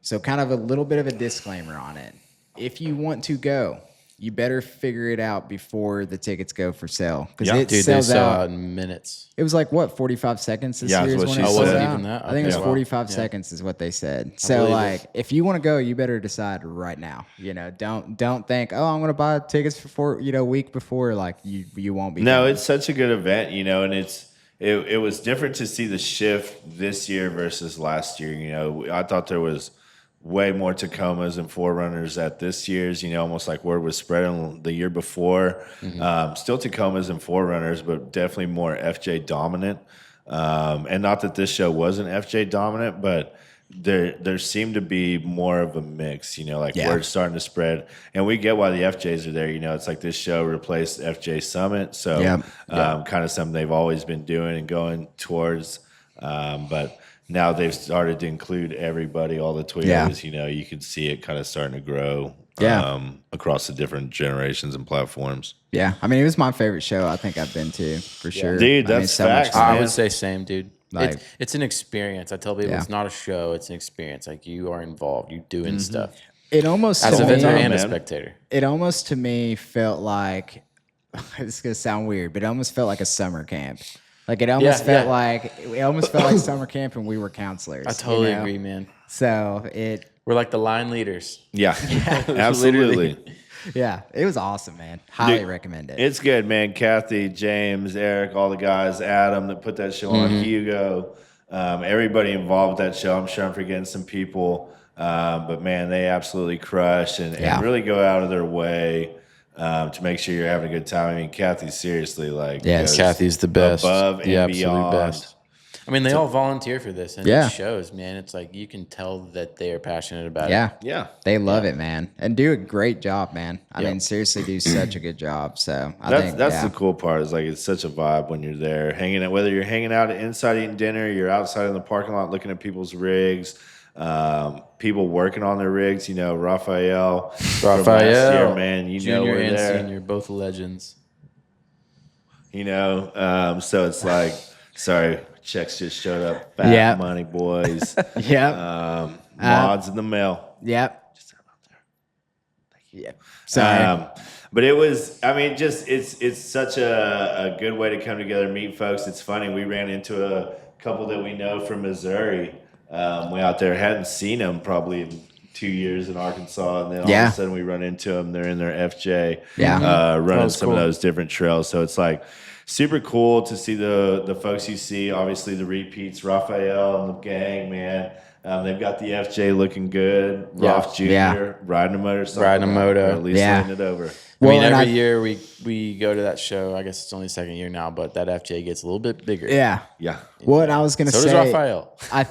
Speaker 2: So kind of a little bit of a disclaimer on it. If you want to go, you better figure it out before the tickets go for sale. Because it
Speaker 3: Dude, they
Speaker 2: sells
Speaker 3: sell
Speaker 2: out.
Speaker 3: out in minutes.
Speaker 2: It was like, 45 seconds this
Speaker 1: Yeah,
Speaker 2: year
Speaker 1: that's
Speaker 2: is
Speaker 1: what
Speaker 2: when it
Speaker 1: she
Speaker 2: sold
Speaker 1: said.
Speaker 2: out?
Speaker 3: Even that?
Speaker 2: I think it was
Speaker 3: Okay.
Speaker 2: 45 seconds is what they said. So
Speaker 3: believe it.
Speaker 2: if you want to go, you better decide right now. Don't think, I'm going to buy tickets for a week before. Like you won't be.
Speaker 1: No,
Speaker 2: going.
Speaker 1: it's such a good event, and it was different to see the shift this year versus last year. I thought there was way more Tacomas and Forerunners at this year's, almost like word was spreading the year before. Still Tacomas and Forerunners, but definitely more FJ dominant. And not that this show wasn't FJ dominant, but there seemed to be more of a mix, word's starting to spread. And we get why the FJs are there. It's like this show replaced FJ Summit. So kind of something they've always been doing and going towards. But now they've started to include everybody, all the Toyotas. You can see it kind of starting to grow across the different generations and platforms.
Speaker 2: Yeah, I mean, it was my favorite show I think I've been to for sure.
Speaker 1: Dude,
Speaker 2: I mean,
Speaker 1: that's
Speaker 2: so much
Speaker 1: facts,
Speaker 2: fun.
Speaker 3: I
Speaker 1: man.
Speaker 3: would say same, dude.
Speaker 2: Like,
Speaker 3: It's an experience. I tell people
Speaker 2: Yeah.
Speaker 3: it's not a show; it's an experience. Like you are involved, you doing stuff
Speaker 2: it almost
Speaker 3: as
Speaker 2: to
Speaker 3: a
Speaker 2: me,
Speaker 3: vendor and a
Speaker 1: man.
Speaker 3: spectator.
Speaker 2: it almost to me felt like it's gonna sound weird, but it almost felt like a summer camp. Like it almost felt like summer camp, and we were counselors.
Speaker 3: I totally
Speaker 2: you know?
Speaker 3: agree, man.
Speaker 2: So
Speaker 3: We're like the line leaders.
Speaker 1: Yeah, absolutely.
Speaker 2: yeah, it was awesome, man. Highly recommend it.
Speaker 1: It's good, man. Kathy, James, Eric, all the guys, Adam that put that show on, Hugo, everybody involved with that show. I'm sure I'm forgetting some people, but man, they absolutely crush and really go out of their way to make sure you're having a good time. I mean, Kathy, seriously, like,
Speaker 2: Yes.
Speaker 1: goes
Speaker 3: Kathy's the best.
Speaker 1: above
Speaker 3: The
Speaker 1: and
Speaker 3: absolute
Speaker 1: beyond.
Speaker 3: best. I mean, they all volunteer for this, and
Speaker 2: Yeah.
Speaker 3: it shows, man. It's like you can tell that they are passionate about
Speaker 2: Yeah.
Speaker 3: it.
Speaker 1: Yeah.
Speaker 2: They love it, man, and do a great job, man. I mean, seriously, do such a good job. So
Speaker 1: That's the cool part. Is like it's such a vibe when you're there hanging out. Whether you're hanging out inside eating dinner, you're outside in the parking lot looking at people's rigs, people working on their rigs. You know, Raphael from last year, man. You know,
Speaker 3: junior
Speaker 1: we're
Speaker 3: and
Speaker 1: there.
Speaker 3: senior, both legends.
Speaker 1: You know, so it's like, sorry, checks just showed up. Fat
Speaker 2: Yep.
Speaker 1: money, boys.
Speaker 2: Yep.
Speaker 1: Mods in the mail.
Speaker 2: Yep. Yep. Sorry.
Speaker 1: But it was, I mean, just it's such a good way to come together, meet folks. It's funny. We ran into a couple that we know from Missouri. We out there hadn't seen them probably in 2 years in Arkansas, and then all of a sudden we run into them. They're in their FJ, running some of those different trails. So it's like super cool to see the folks you see. Obviously the repeats, Raphael and the gang, man. They've got the FJ looking good. Roth Jr. riding a motorcycle.
Speaker 3: Riding a moto.
Speaker 1: Or at least laying it over.
Speaker 3: I mean,
Speaker 2: Well, and
Speaker 3: every year we go to that show. I guess it's only second year now, but that FJ gets a little bit bigger.
Speaker 2: Yeah.
Speaker 1: Yeah.
Speaker 2: What I was gonna
Speaker 3: So
Speaker 2: say.
Speaker 3: does Raphael.
Speaker 2: I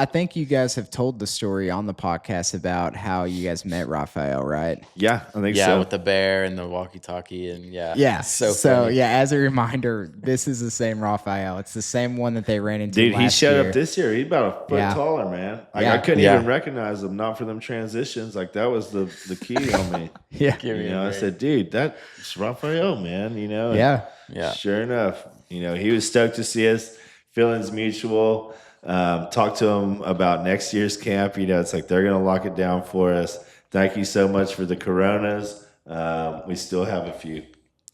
Speaker 2: think you guys have told the story on the podcast about how you guys met Raphael, right?
Speaker 1: Yeah, I think
Speaker 3: Yeah,
Speaker 1: so.
Speaker 3: with the bear and the walkie-talkie, and
Speaker 2: Yeah.
Speaker 3: so
Speaker 2: So yeah, as a reminder, this is the same Raphael. It's the same one that they ran into.
Speaker 1: Dude, he
Speaker 2: last
Speaker 1: showed
Speaker 2: year.
Speaker 1: up this year. He's about a foot
Speaker 2: Yeah.
Speaker 1: taller, man. Like,
Speaker 2: Yeah.
Speaker 1: I couldn't
Speaker 3: Yeah.
Speaker 1: even recognize him, not for them transitions. Like, that was the key on me.
Speaker 2: Yeah.
Speaker 1: You know, I said, dude, that's Raphael, man. You know, and
Speaker 3: Yeah.
Speaker 1: Sure enough, you know, he was stoked to see us. Feelings mutual. Talked to him about next year's camp. You know, it's like they're gonna lock it down for us. Thank you so much for the Coronas. We still have a few.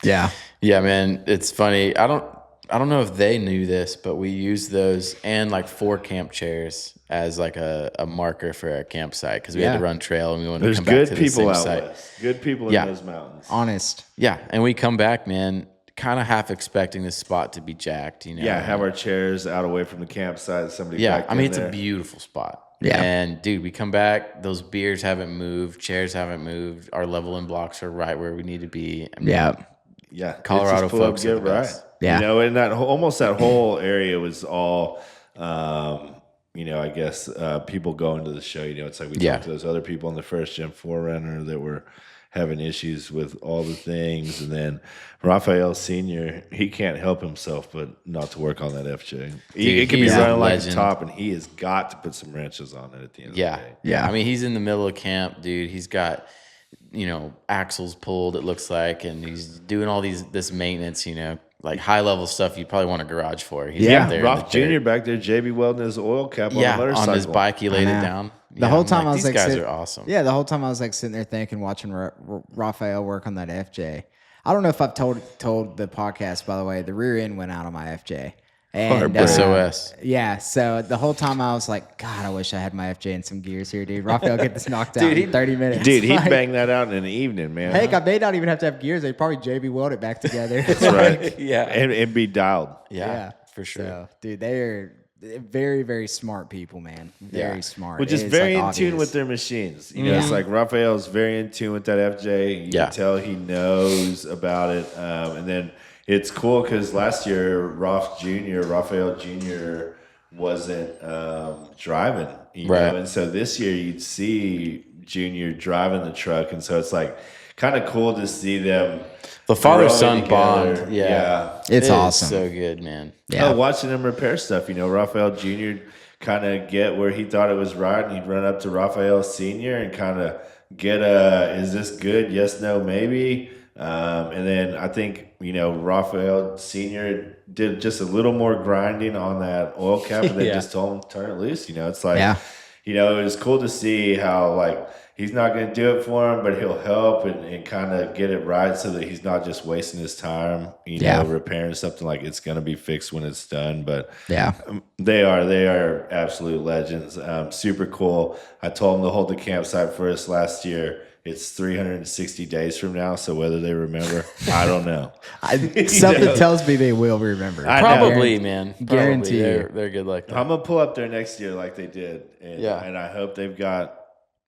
Speaker 2: Yeah.
Speaker 3: Yeah, man, it's funny. I don't know if they knew this, but we use those and like 4 camp chairs as like a marker for our campsite because we had to run trail and we wanted to
Speaker 1: There's
Speaker 3: come back
Speaker 1: good
Speaker 3: to the
Speaker 1: people
Speaker 3: same
Speaker 1: out
Speaker 3: site.
Speaker 1: west. Good people in
Speaker 3: Yeah.
Speaker 1: those mountains.
Speaker 2: Honest.
Speaker 3: Yeah, and we come back, man, kind of half expecting this spot to be jacked, you know.
Speaker 1: Yeah, have our chairs out away from the campsite. Somebody
Speaker 3: Yeah,
Speaker 1: back
Speaker 3: I mean,
Speaker 1: in
Speaker 3: it's
Speaker 1: there.
Speaker 3: a beautiful spot.
Speaker 2: Yeah.
Speaker 3: And dude, we come back, those beers haven't moved, chairs haven't moved, our leveling blocks are right where we need to be. I mean,
Speaker 2: Yeah.
Speaker 1: Yeah,
Speaker 3: Colorado
Speaker 1: it's just full of
Speaker 3: folks are
Speaker 1: good
Speaker 3: the
Speaker 1: right.
Speaker 3: best.
Speaker 2: Yeah.
Speaker 1: You know, and almost that whole area was all, you know, I guess people going to the show. You know, it's like we talked to those other people in the first Gen 4Runner that were having issues with all the things, and then Raphael Senior, he can't help himself but not to work on that FJ. It could be
Speaker 3: he's a
Speaker 1: running like a
Speaker 3: legend.
Speaker 1: top, and he has got to put some wrenches on it at the end of the day.
Speaker 3: Yeah. I mean, he's in the middle of camp, dude. He's got, you know, axles pulled, it looks like, and he's doing all this maintenance, you know, like high level stuff you'd probably want a garage for. He's out there in
Speaker 1: Roth
Speaker 3: the dirt.
Speaker 1: Jr. back there, JB welding his oil cap on the
Speaker 3: Yeah,
Speaker 1: motorcycle.
Speaker 3: on his bike, he laid
Speaker 2: I
Speaker 3: it
Speaker 2: know.
Speaker 3: down.
Speaker 2: The
Speaker 3: Yeah,
Speaker 2: whole
Speaker 3: I'm
Speaker 2: time I was
Speaker 3: these
Speaker 2: like,
Speaker 3: guys are awesome.
Speaker 2: Yeah, the whole time I was like sitting there thinking, watching Raphael work on that FJ. I don't know if I've told the podcast, by the way, the rear end went out on my FJ. And
Speaker 3: SOS.
Speaker 2: Yeah, so the whole time I was like, God, I wish I had my FJ in some gears here, dude. Raphael get this knocked out in 30 minutes.
Speaker 1: Dude, he'd
Speaker 2: Like,
Speaker 1: bang that out in the evening, man.
Speaker 2: Heck, I may not even have to have gears. They'd probably JB weld it back together.
Speaker 1: That's right.
Speaker 3: Yeah.
Speaker 1: And be dialed.
Speaker 3: Yeah, for sure.
Speaker 2: So, dude, they are very, very smart people, man. Very smart.
Speaker 1: Which is
Speaker 2: It's,
Speaker 1: very
Speaker 2: like,
Speaker 1: in tune
Speaker 2: obvious.
Speaker 1: with their machines. You know, it's like Raphael's very in tune with that FJ. You can tell he knows about it. And then it's cool because last year, Raphael Jr. wasn't driving, you know? And so this year you'd see Junior driving the truck. And so it's like kind of cool to see them.
Speaker 3: The father-son
Speaker 1: growing together.
Speaker 3: bond. Yeah.
Speaker 2: It's
Speaker 3: It is
Speaker 2: awesome.
Speaker 3: so good, man.
Speaker 2: Yeah.
Speaker 1: Watching him repair stuff, you know, Raphael Jr. kind of get where he thought it was right, and he'd run up to Raphael Sr. and kind of get is this good? Yes, no, maybe. And then I think, Raphael Sr. did just a little more grinding on that oil cap and then just told him to turn it loose. It's like, it was cool to see how, like, he's not going to do it for him, but he'll help and kind of get it right so that he's not just wasting his time, repairing something like it's going to be fixed when it's done. But they are absolute legends. Super cool. I told them to hold the campsite for us last year. It's 360 days from now, so whether they remember, I don't know.
Speaker 2: Something tells me they will remember.
Speaker 3: Probably, man.
Speaker 2: Guarantee
Speaker 3: they're good like that.
Speaker 1: I'm gonna pull up there next year like they did, and I hope they've got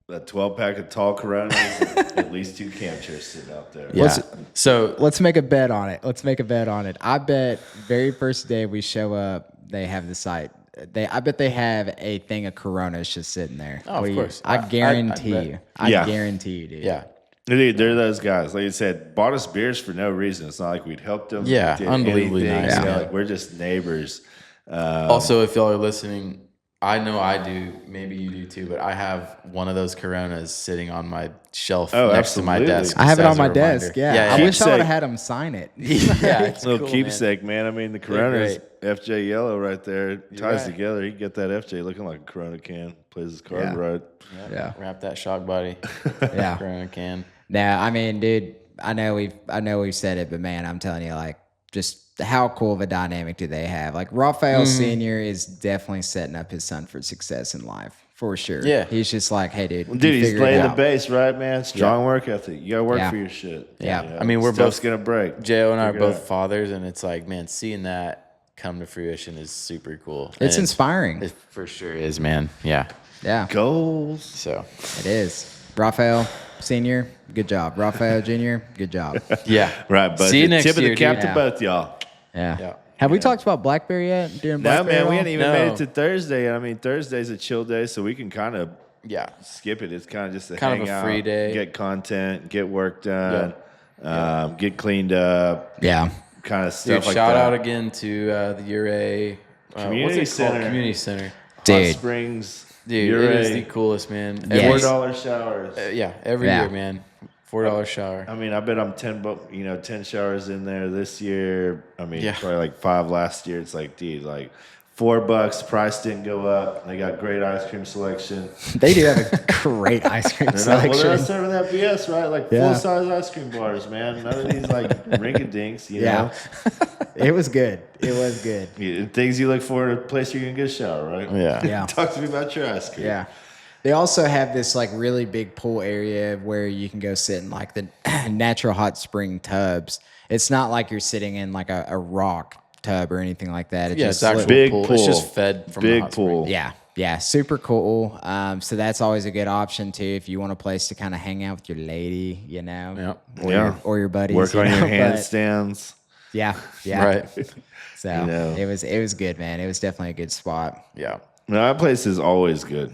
Speaker 1: a 12-pack of tall Coronas and at least 2 camp chairs sitting out there.
Speaker 3: Yeah. So
Speaker 2: let's make a bet on it. I bet very first day we show up, they have the site. I bet they have a thing of Coronas just sitting there.
Speaker 3: Oh, of course.
Speaker 2: I guarantee you. I guarantee you, dude.
Speaker 3: Yeah.
Speaker 1: Dude, they're those guys. Like you said, bought us beers for no reason. It's not like we'd helped them.
Speaker 3: Yeah, unbelievably nice.
Speaker 1: Like we're just neighbors.
Speaker 3: Also, if y'all are listening, I know I do. Maybe you do too. But I have one of those Coronas sitting on my shelf next to my desk.
Speaker 2: I have it on my desk. Yeah. I wish I would have
Speaker 1: Keepsake.
Speaker 2: had them sign it.
Speaker 3: It's
Speaker 1: Little
Speaker 3: cool,
Speaker 1: keepsake, man. I mean, the Corona's
Speaker 3: great.
Speaker 1: FJ yellow right there. Ties
Speaker 3: right.
Speaker 1: together. You can get that FJ looking like a Corona can. Plays his card right.
Speaker 2: Yeah.
Speaker 3: Wrap that shock body.
Speaker 2: Yeah.
Speaker 3: Corona can.
Speaker 2: Now, I mean, dude, I know we've said it, but man, I'm telling you, like, just how cool of a dynamic do they have? Like, Raphael Sr. is definitely setting up his son for success in life, for sure.
Speaker 3: Yeah.
Speaker 2: He's just like, hey, dude,
Speaker 1: He's playing the bass, right, man? Strong work ethic. You got to work for your shit.
Speaker 2: Yeah.
Speaker 3: I mean, we're
Speaker 1: Stuff's
Speaker 3: both
Speaker 1: going to break.
Speaker 3: J.O. and I are
Speaker 1: Figure it
Speaker 3: both fathers, and it's like, man, seeing that come to fruition is super cool.
Speaker 2: It's
Speaker 3: And
Speaker 2: inspiring.
Speaker 3: It for sure is, man. Yeah.
Speaker 2: Yeah,
Speaker 1: Goals.
Speaker 3: So,
Speaker 2: it is. Raphael Sr., good job. Raphael Jr., good job.
Speaker 3: yeah.
Speaker 1: Right, but
Speaker 3: See you next
Speaker 1: tip
Speaker 3: year,
Speaker 1: of the cap
Speaker 2: dude.
Speaker 1: to both y'all.
Speaker 2: Yeah. Have we talked about Blackberry yet? Doing
Speaker 1: No,
Speaker 2: Blackberry
Speaker 1: man, we
Speaker 2: at all?
Speaker 1: hadn't even made it to Thursday. I mean, Thursday's a chill day, so we can kind of skip it. It's kind of just
Speaker 3: Kind
Speaker 1: hang
Speaker 3: of a
Speaker 1: out,
Speaker 3: free day.
Speaker 1: get content, get work done, get cleaned up,
Speaker 2: Yeah.
Speaker 1: kind of stuff
Speaker 3: Dude,
Speaker 1: like
Speaker 3: shout
Speaker 1: that.
Speaker 3: out again to the URA
Speaker 1: Community
Speaker 3: what's it called?
Speaker 1: Center.
Speaker 3: Community Center.
Speaker 1: Hot
Speaker 2: Dude.
Speaker 1: Springs,
Speaker 3: Dude,
Speaker 1: Ure,
Speaker 3: it is the coolest, man.
Speaker 2: Yes.
Speaker 1: $4 showers.
Speaker 3: Every
Speaker 2: Yeah.
Speaker 3: year, man. $4 shower.
Speaker 1: I mean, I bet I'm 10 showers in there this year. I mean,
Speaker 3: Yeah.
Speaker 1: probably like 5 last year. It's like, dude, like $4. Price didn't go up. They got great ice cream selection.
Speaker 2: They do have a great ice cream
Speaker 1: They're not
Speaker 2: selection.
Speaker 1: serving that BS, right? Like full-size ice cream bars, man. None of these like rink-a-dinks, you know?
Speaker 2: It was good. It was good.
Speaker 1: Yeah, things you look for in a place you're going to get a shower, right?
Speaker 3: Yeah.
Speaker 2: Yeah.
Speaker 1: Talk to me about your ice cream.
Speaker 2: Yeah. They also have this like really big pool area where you can go sit in like the natural hot spring tubs. It's not like you're sitting in like a rock tub or anything like that. It's
Speaker 3: It's actually
Speaker 1: Big
Speaker 3: pool.
Speaker 1: pool.
Speaker 3: It's just fed from the
Speaker 1: Big
Speaker 3: hot spring.
Speaker 1: pool.
Speaker 2: Yeah, super cool. So that's always a good option too if you want a place to kind of hang out with your lady, you know,
Speaker 3: Yep.
Speaker 2: or your buddies.
Speaker 1: Work
Speaker 2: you
Speaker 1: on
Speaker 2: know,
Speaker 1: your
Speaker 2: but-
Speaker 1: handstands.
Speaker 2: Yeah.
Speaker 3: Right.
Speaker 2: So
Speaker 1: You know.
Speaker 2: it was good, man. It was definitely a good spot.
Speaker 3: Yeah.
Speaker 1: No, that place is always good.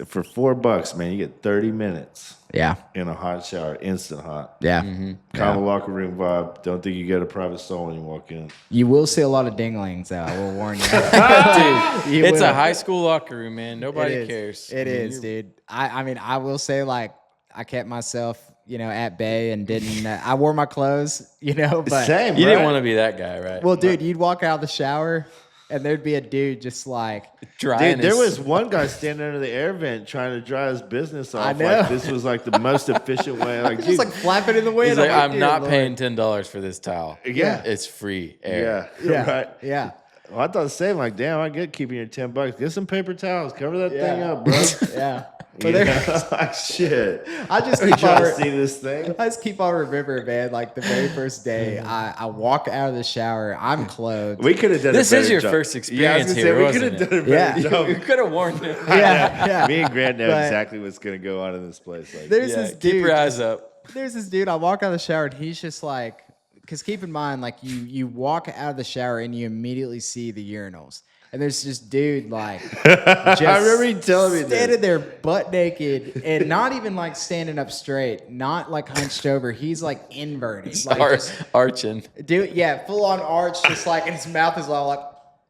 Speaker 1: For $4, man, you get 30 minutes
Speaker 2: Yeah,
Speaker 1: in a hot shower, instant hot.
Speaker 2: yeah.
Speaker 1: Kind of a locker room vibe. Don't think you get a private stall when you walk in.
Speaker 2: You will see a lot of dinglings, though. I will warn you.
Speaker 3: Dude,
Speaker 2: You
Speaker 3: it's
Speaker 2: will.
Speaker 3: a high school locker room, man. Nobody
Speaker 2: It is.
Speaker 3: cares.
Speaker 2: It is, dude. I mean, I will say, like, I kept myself, at bay and didn't. I wore my clothes, but
Speaker 1: Same,
Speaker 3: You
Speaker 1: right?
Speaker 3: didn't want to be that guy, right?
Speaker 2: well, dude, you'd walk out of the shower and there'd be a dude just like,
Speaker 3: Drying
Speaker 1: Dude, there
Speaker 3: his-
Speaker 1: was one guy standing under the air vent trying to dry his business off.
Speaker 2: I know.
Speaker 1: Like this was like the most efficient way. Like,
Speaker 2: just
Speaker 1: dude,
Speaker 2: like flapping in the wind.
Speaker 3: He's like, I'm
Speaker 2: "Dear
Speaker 3: not
Speaker 2: Lord."
Speaker 3: paying $10 for this towel.
Speaker 1: Yeah.
Speaker 3: It's free air.
Speaker 1: yeah,
Speaker 2: Yeah,
Speaker 1: right.
Speaker 2: yeah,
Speaker 1: Well, I thought the same. Like, damn, I get keeping your $10. Get some paper towels. Cover that thing
Speaker 2: Yeah.
Speaker 1: up, bro.
Speaker 2: yeah.
Speaker 1: You
Speaker 2: But there,
Speaker 1: know? Like, shit.
Speaker 2: I just
Speaker 1: You
Speaker 2: keep
Speaker 1: trying to
Speaker 2: on.
Speaker 1: see this thing?
Speaker 2: I just keep on remembering, man. Like the very first day, I walk out of the shower. I'm clothed.
Speaker 1: We could have done.
Speaker 3: This
Speaker 1: a better
Speaker 3: is your
Speaker 1: job.
Speaker 3: first
Speaker 1: Yeah, I was
Speaker 3: experience
Speaker 1: gonna
Speaker 3: here,
Speaker 1: say, we
Speaker 3: wasn't
Speaker 1: could have
Speaker 3: it?
Speaker 1: done a better
Speaker 2: Yeah.
Speaker 1: job.
Speaker 3: You could have warned him.
Speaker 2: yeah.
Speaker 1: Me and Grant know
Speaker 2: But-
Speaker 1: exactly what's gonna go on in this place. Like,
Speaker 2: There's
Speaker 3: Yeah,
Speaker 2: this
Speaker 3: keep
Speaker 2: dude.
Speaker 3: your eyes up.
Speaker 2: There's this dude. I walk out of the shower and he's just like, because keep in mind, like you walk out of the shower and you immediately see the urinals. And there's this dude like, just
Speaker 1: I remember you telling me
Speaker 2: standing
Speaker 1: this.
Speaker 2: there butt naked and not even like standing up straight, not like hunched over. He's like inverted, like just,
Speaker 3: Arching.
Speaker 2: dude, yeah, full on arch, just like, and his mouth is all like,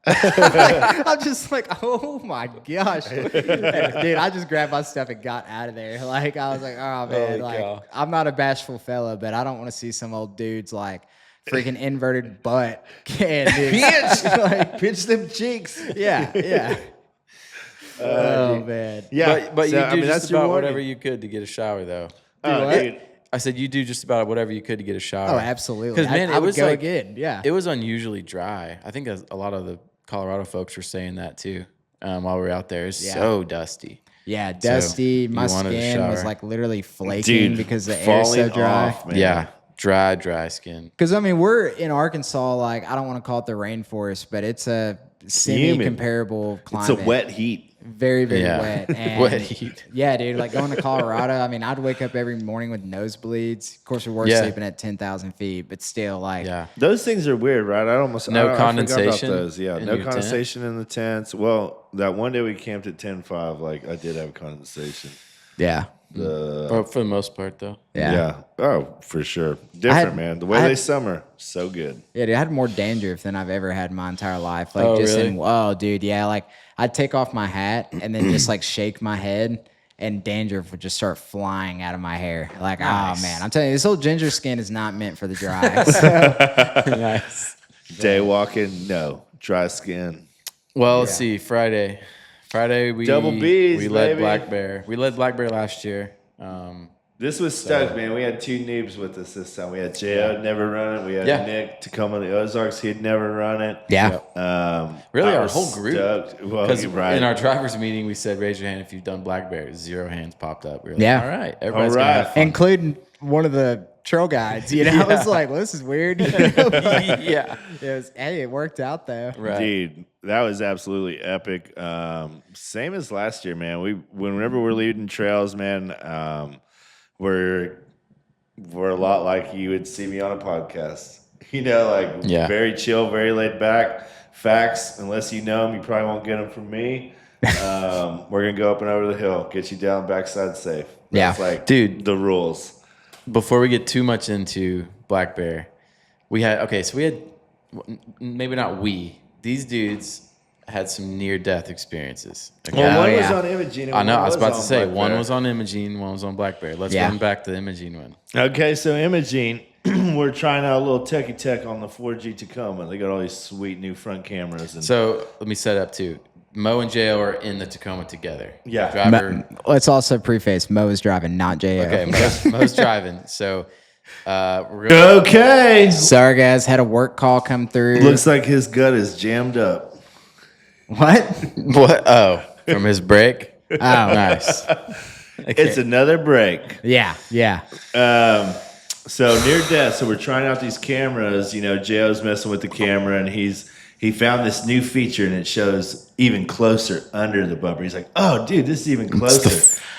Speaker 2: I'm just like, oh my gosh, dude! I just grabbed my stuff and got out of there. Like I was like, oh man,
Speaker 3: Holy cow.
Speaker 2: I'm not a bashful fella, but I don't want to see some old dude's like freaking inverted butt can
Speaker 1: Pinch them cheeks.
Speaker 2: yeah. Oh man,
Speaker 1: Yeah,
Speaker 3: But
Speaker 1: so,
Speaker 3: you do
Speaker 1: that's
Speaker 3: just
Speaker 1: your
Speaker 3: about
Speaker 1: warning.
Speaker 3: whatever you could to get a shower, though.
Speaker 1: Dude.
Speaker 3: I said you do just about whatever you could to get a shower.
Speaker 2: oh absolutely.
Speaker 3: Because man,
Speaker 2: I
Speaker 3: it
Speaker 2: would
Speaker 3: was
Speaker 2: go
Speaker 3: like
Speaker 2: again. Yeah,
Speaker 3: it was unusually dry. I think a lot of the Colorado folks were saying that too. While we were out there, it's so dusty.
Speaker 2: yeah, dusty.
Speaker 3: So
Speaker 2: My
Speaker 3: you wanted a
Speaker 2: skin was
Speaker 3: shower.
Speaker 2: like literally flaking
Speaker 1: Dude,
Speaker 2: because the air's so
Speaker 1: falling
Speaker 2: dry.
Speaker 1: off, man.
Speaker 3: Yeah, dry skin.
Speaker 2: Because I mean, we're in Arkansas. Like I don't want to call it the rainforest, but it's a semi-comparable climate.
Speaker 1: It's a wet heat.
Speaker 2: Very, very
Speaker 3: Yeah.
Speaker 2: wet. And
Speaker 3: Wet heat.
Speaker 2: Yeah, dude. Like going to Colorado, I mean, I'd wake up every morning with nosebleeds. Of course, we were
Speaker 3: Yeah.
Speaker 2: sleeping at 10,000 feet, but still, like,
Speaker 3: Yeah.
Speaker 1: Those things are weird, right? I
Speaker 3: No
Speaker 1: forgot about
Speaker 3: condensation
Speaker 1: those. Yeah,
Speaker 3: in
Speaker 1: no
Speaker 3: your tent?
Speaker 1: condensation in the tents. Well, that one day we camped at 10.5, like I did have condensation.
Speaker 2: yeah.
Speaker 3: For the most part, though.
Speaker 2: Yeah.
Speaker 1: Oh, for sure. Different, man. The way
Speaker 2: I had-
Speaker 1: they summer, so good.
Speaker 2: Yeah, dude, I had more dandruff than I've ever had in my entire life. Like,
Speaker 3: Oh,
Speaker 2: just
Speaker 3: really?
Speaker 2: dude, yeah. Like, I'd take off my hat and then just like shake my head, and dandruff would just start flying out of my hair. Like, oh man, I'm telling you, this old ginger skin is not meant for the dry. So,
Speaker 3: Nice.
Speaker 1: Day walking, no. Dry skin.
Speaker 3: Well, let's see. Friday we
Speaker 1: Double Bs,
Speaker 3: we led
Speaker 1: baby.
Speaker 3: Black Bear. We led Black Bear last year.
Speaker 1: This was stoked, man. We had two noobs with us this time. We had J.O. never run it. We had
Speaker 3: Yeah.
Speaker 1: Nick Tacoma of the Ozarks. He'd never run it.
Speaker 2: yeah.
Speaker 3: Really,
Speaker 1: I
Speaker 3: our
Speaker 1: was
Speaker 3: whole group.
Speaker 1: stoked. Well,
Speaker 3: Because
Speaker 1: you're right.
Speaker 3: in our drivers meeting, we said, "Raise your hand if you've done Black Bear." 0 hands popped up. We were like,
Speaker 2: Yeah.
Speaker 3: all right, everybody's
Speaker 1: All
Speaker 3: gonna
Speaker 1: right.
Speaker 3: have fun.
Speaker 2: Including one of the trail guides, you know? I was like, well, this is weird.
Speaker 3: Yeah,
Speaker 2: Hey, it worked out though.
Speaker 3: right.
Speaker 1: Dude, that was absolutely epic. Same as last year, man. Whenever we're leading trails, man, we're a lot like you would see me on a podcast. You know, like
Speaker 3: Yeah.
Speaker 1: very chill, very laid back. Facts, unless you know them, you probably won't get them from me. We're gonna go up and over the hill, get you down backside safe. That's
Speaker 2: Yeah.
Speaker 1: like
Speaker 3: Dude.
Speaker 1: the rules.
Speaker 3: Before we get too much into Black Bear, we had maybe not these dudes had some near-death experiences. Okay?
Speaker 1: Well, one was
Speaker 2: yeah.
Speaker 1: on Imogene. and
Speaker 3: I know.
Speaker 1: one
Speaker 3: I was about to
Speaker 1: on
Speaker 3: say
Speaker 1: Black
Speaker 3: one
Speaker 1: Bear.
Speaker 3: was on Imogene, one was on Black Bear. Let's
Speaker 2: Yeah.
Speaker 3: run back to the Imogene one.
Speaker 1: Okay, so Imogene, we're trying out a little techie tech on the 4G Tacoma. They got all these sweet new front cameras. And
Speaker 3: So let me set up too. Mo and Jo are in the Tacoma together.
Speaker 1: Yeah.
Speaker 3: Driver.
Speaker 2: Let's also preface Mo is driving, not J.O.
Speaker 3: Okay, Mo's driving. So we're gonna,
Speaker 1: okay,
Speaker 2: Sorry, guys. Had a work call come through.
Speaker 1: looks like his gut is jammed up.
Speaker 2: What?
Speaker 3: what? Oh, from his break.
Speaker 2: Oh,
Speaker 3: Nice. Okay.
Speaker 1: It's another break.
Speaker 2: yeah.
Speaker 1: So near death. So we're trying out these cameras. You know, Joe's messing with the camera, and he found this new feature, and it shows even closer under the bumper. He's like, "Oh, dude, this is even closer."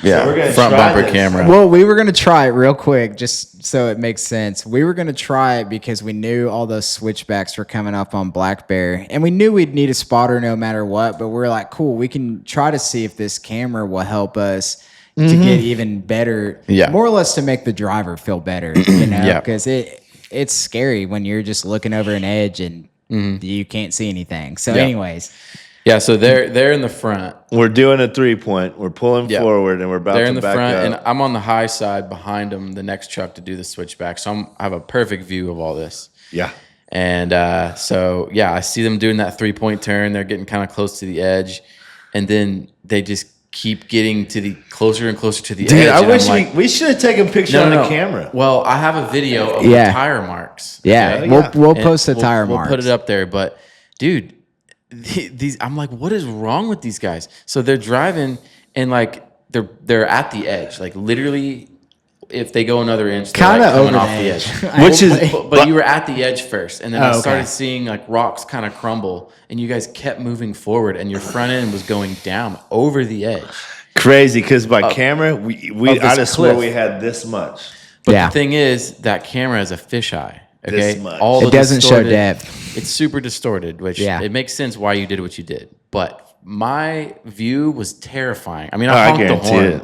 Speaker 3: yeah,
Speaker 1: so we're gonna
Speaker 3: front
Speaker 1: try
Speaker 3: bumper
Speaker 1: this.
Speaker 3: camera.
Speaker 2: Well, we were going to try it real quick just so it makes sense. We were going to try it because we knew all those switchbacks were coming up on Black Bear, and we knew we'd need a spotter no matter what, but we're like, cool, we can try to see if this camera will help us to get even better,
Speaker 3: Yeah.
Speaker 2: more or less to make the driver feel better, you know,
Speaker 3: Yeah.
Speaker 2: because it's scary when you're just looking over an edge and you can't see anything. So
Speaker 3: Yeah.
Speaker 2: anyways,
Speaker 3: Yeah, so they're in the front.
Speaker 1: We're doing a 3-point. We're pulling
Speaker 3: Yeah.
Speaker 1: forward, and we're about
Speaker 3: They're
Speaker 1: to
Speaker 3: in the
Speaker 1: back
Speaker 3: front,
Speaker 1: up.
Speaker 3: and I'm on the high side behind them, the next truck to do the switchback. So I have a perfect view of all this.
Speaker 1: Yeah.
Speaker 3: And so, yeah, I see them doing that 3-point turn. They're getting kind of close to the edge. And then they just keep getting to the closer and closer to the edge.
Speaker 1: Dude, I
Speaker 3: and
Speaker 1: wish
Speaker 3: I'm like,
Speaker 1: we should have taken a picture on the camera.
Speaker 3: Well, I have a video of
Speaker 2: Yeah.
Speaker 3: the tire marks.
Speaker 2: yeah,
Speaker 3: okay?
Speaker 2: we'll
Speaker 3: And
Speaker 2: post the tire
Speaker 3: We'll
Speaker 2: marks.
Speaker 3: put it up there. But, dude, these I'm like, what is wrong with these guys? So they're driving and like they're at the edge, like literally. If they go another inch, they're
Speaker 2: Kinda
Speaker 3: like coming
Speaker 2: over
Speaker 3: off
Speaker 2: the
Speaker 3: the
Speaker 2: edge.
Speaker 3: edge.
Speaker 1: Which is-
Speaker 3: but you were at the edge first, and then
Speaker 2: Oh,
Speaker 3: I
Speaker 2: okay.
Speaker 3: started seeing like rocks kind of crumble, and you guys kept moving forward, and your front end was going down over the edge.
Speaker 1: Crazy, because by camera, we
Speaker 3: of this
Speaker 1: I just swear
Speaker 3: cliff.
Speaker 1: we had this much.
Speaker 3: But
Speaker 2: Yeah.
Speaker 3: the thing is, that camera is a fisheye. Okay,
Speaker 1: This much.
Speaker 3: all
Speaker 2: It
Speaker 3: the
Speaker 2: doesn't show
Speaker 3: distorted-
Speaker 2: depth.
Speaker 3: It's super distorted, which
Speaker 2: Yeah.
Speaker 3: it makes sense why you did what you did. But my view was terrifying. I mean,
Speaker 1: Oh,
Speaker 3: I
Speaker 1: I
Speaker 3: honked the
Speaker 1: guarantee
Speaker 3: horn.
Speaker 1: it.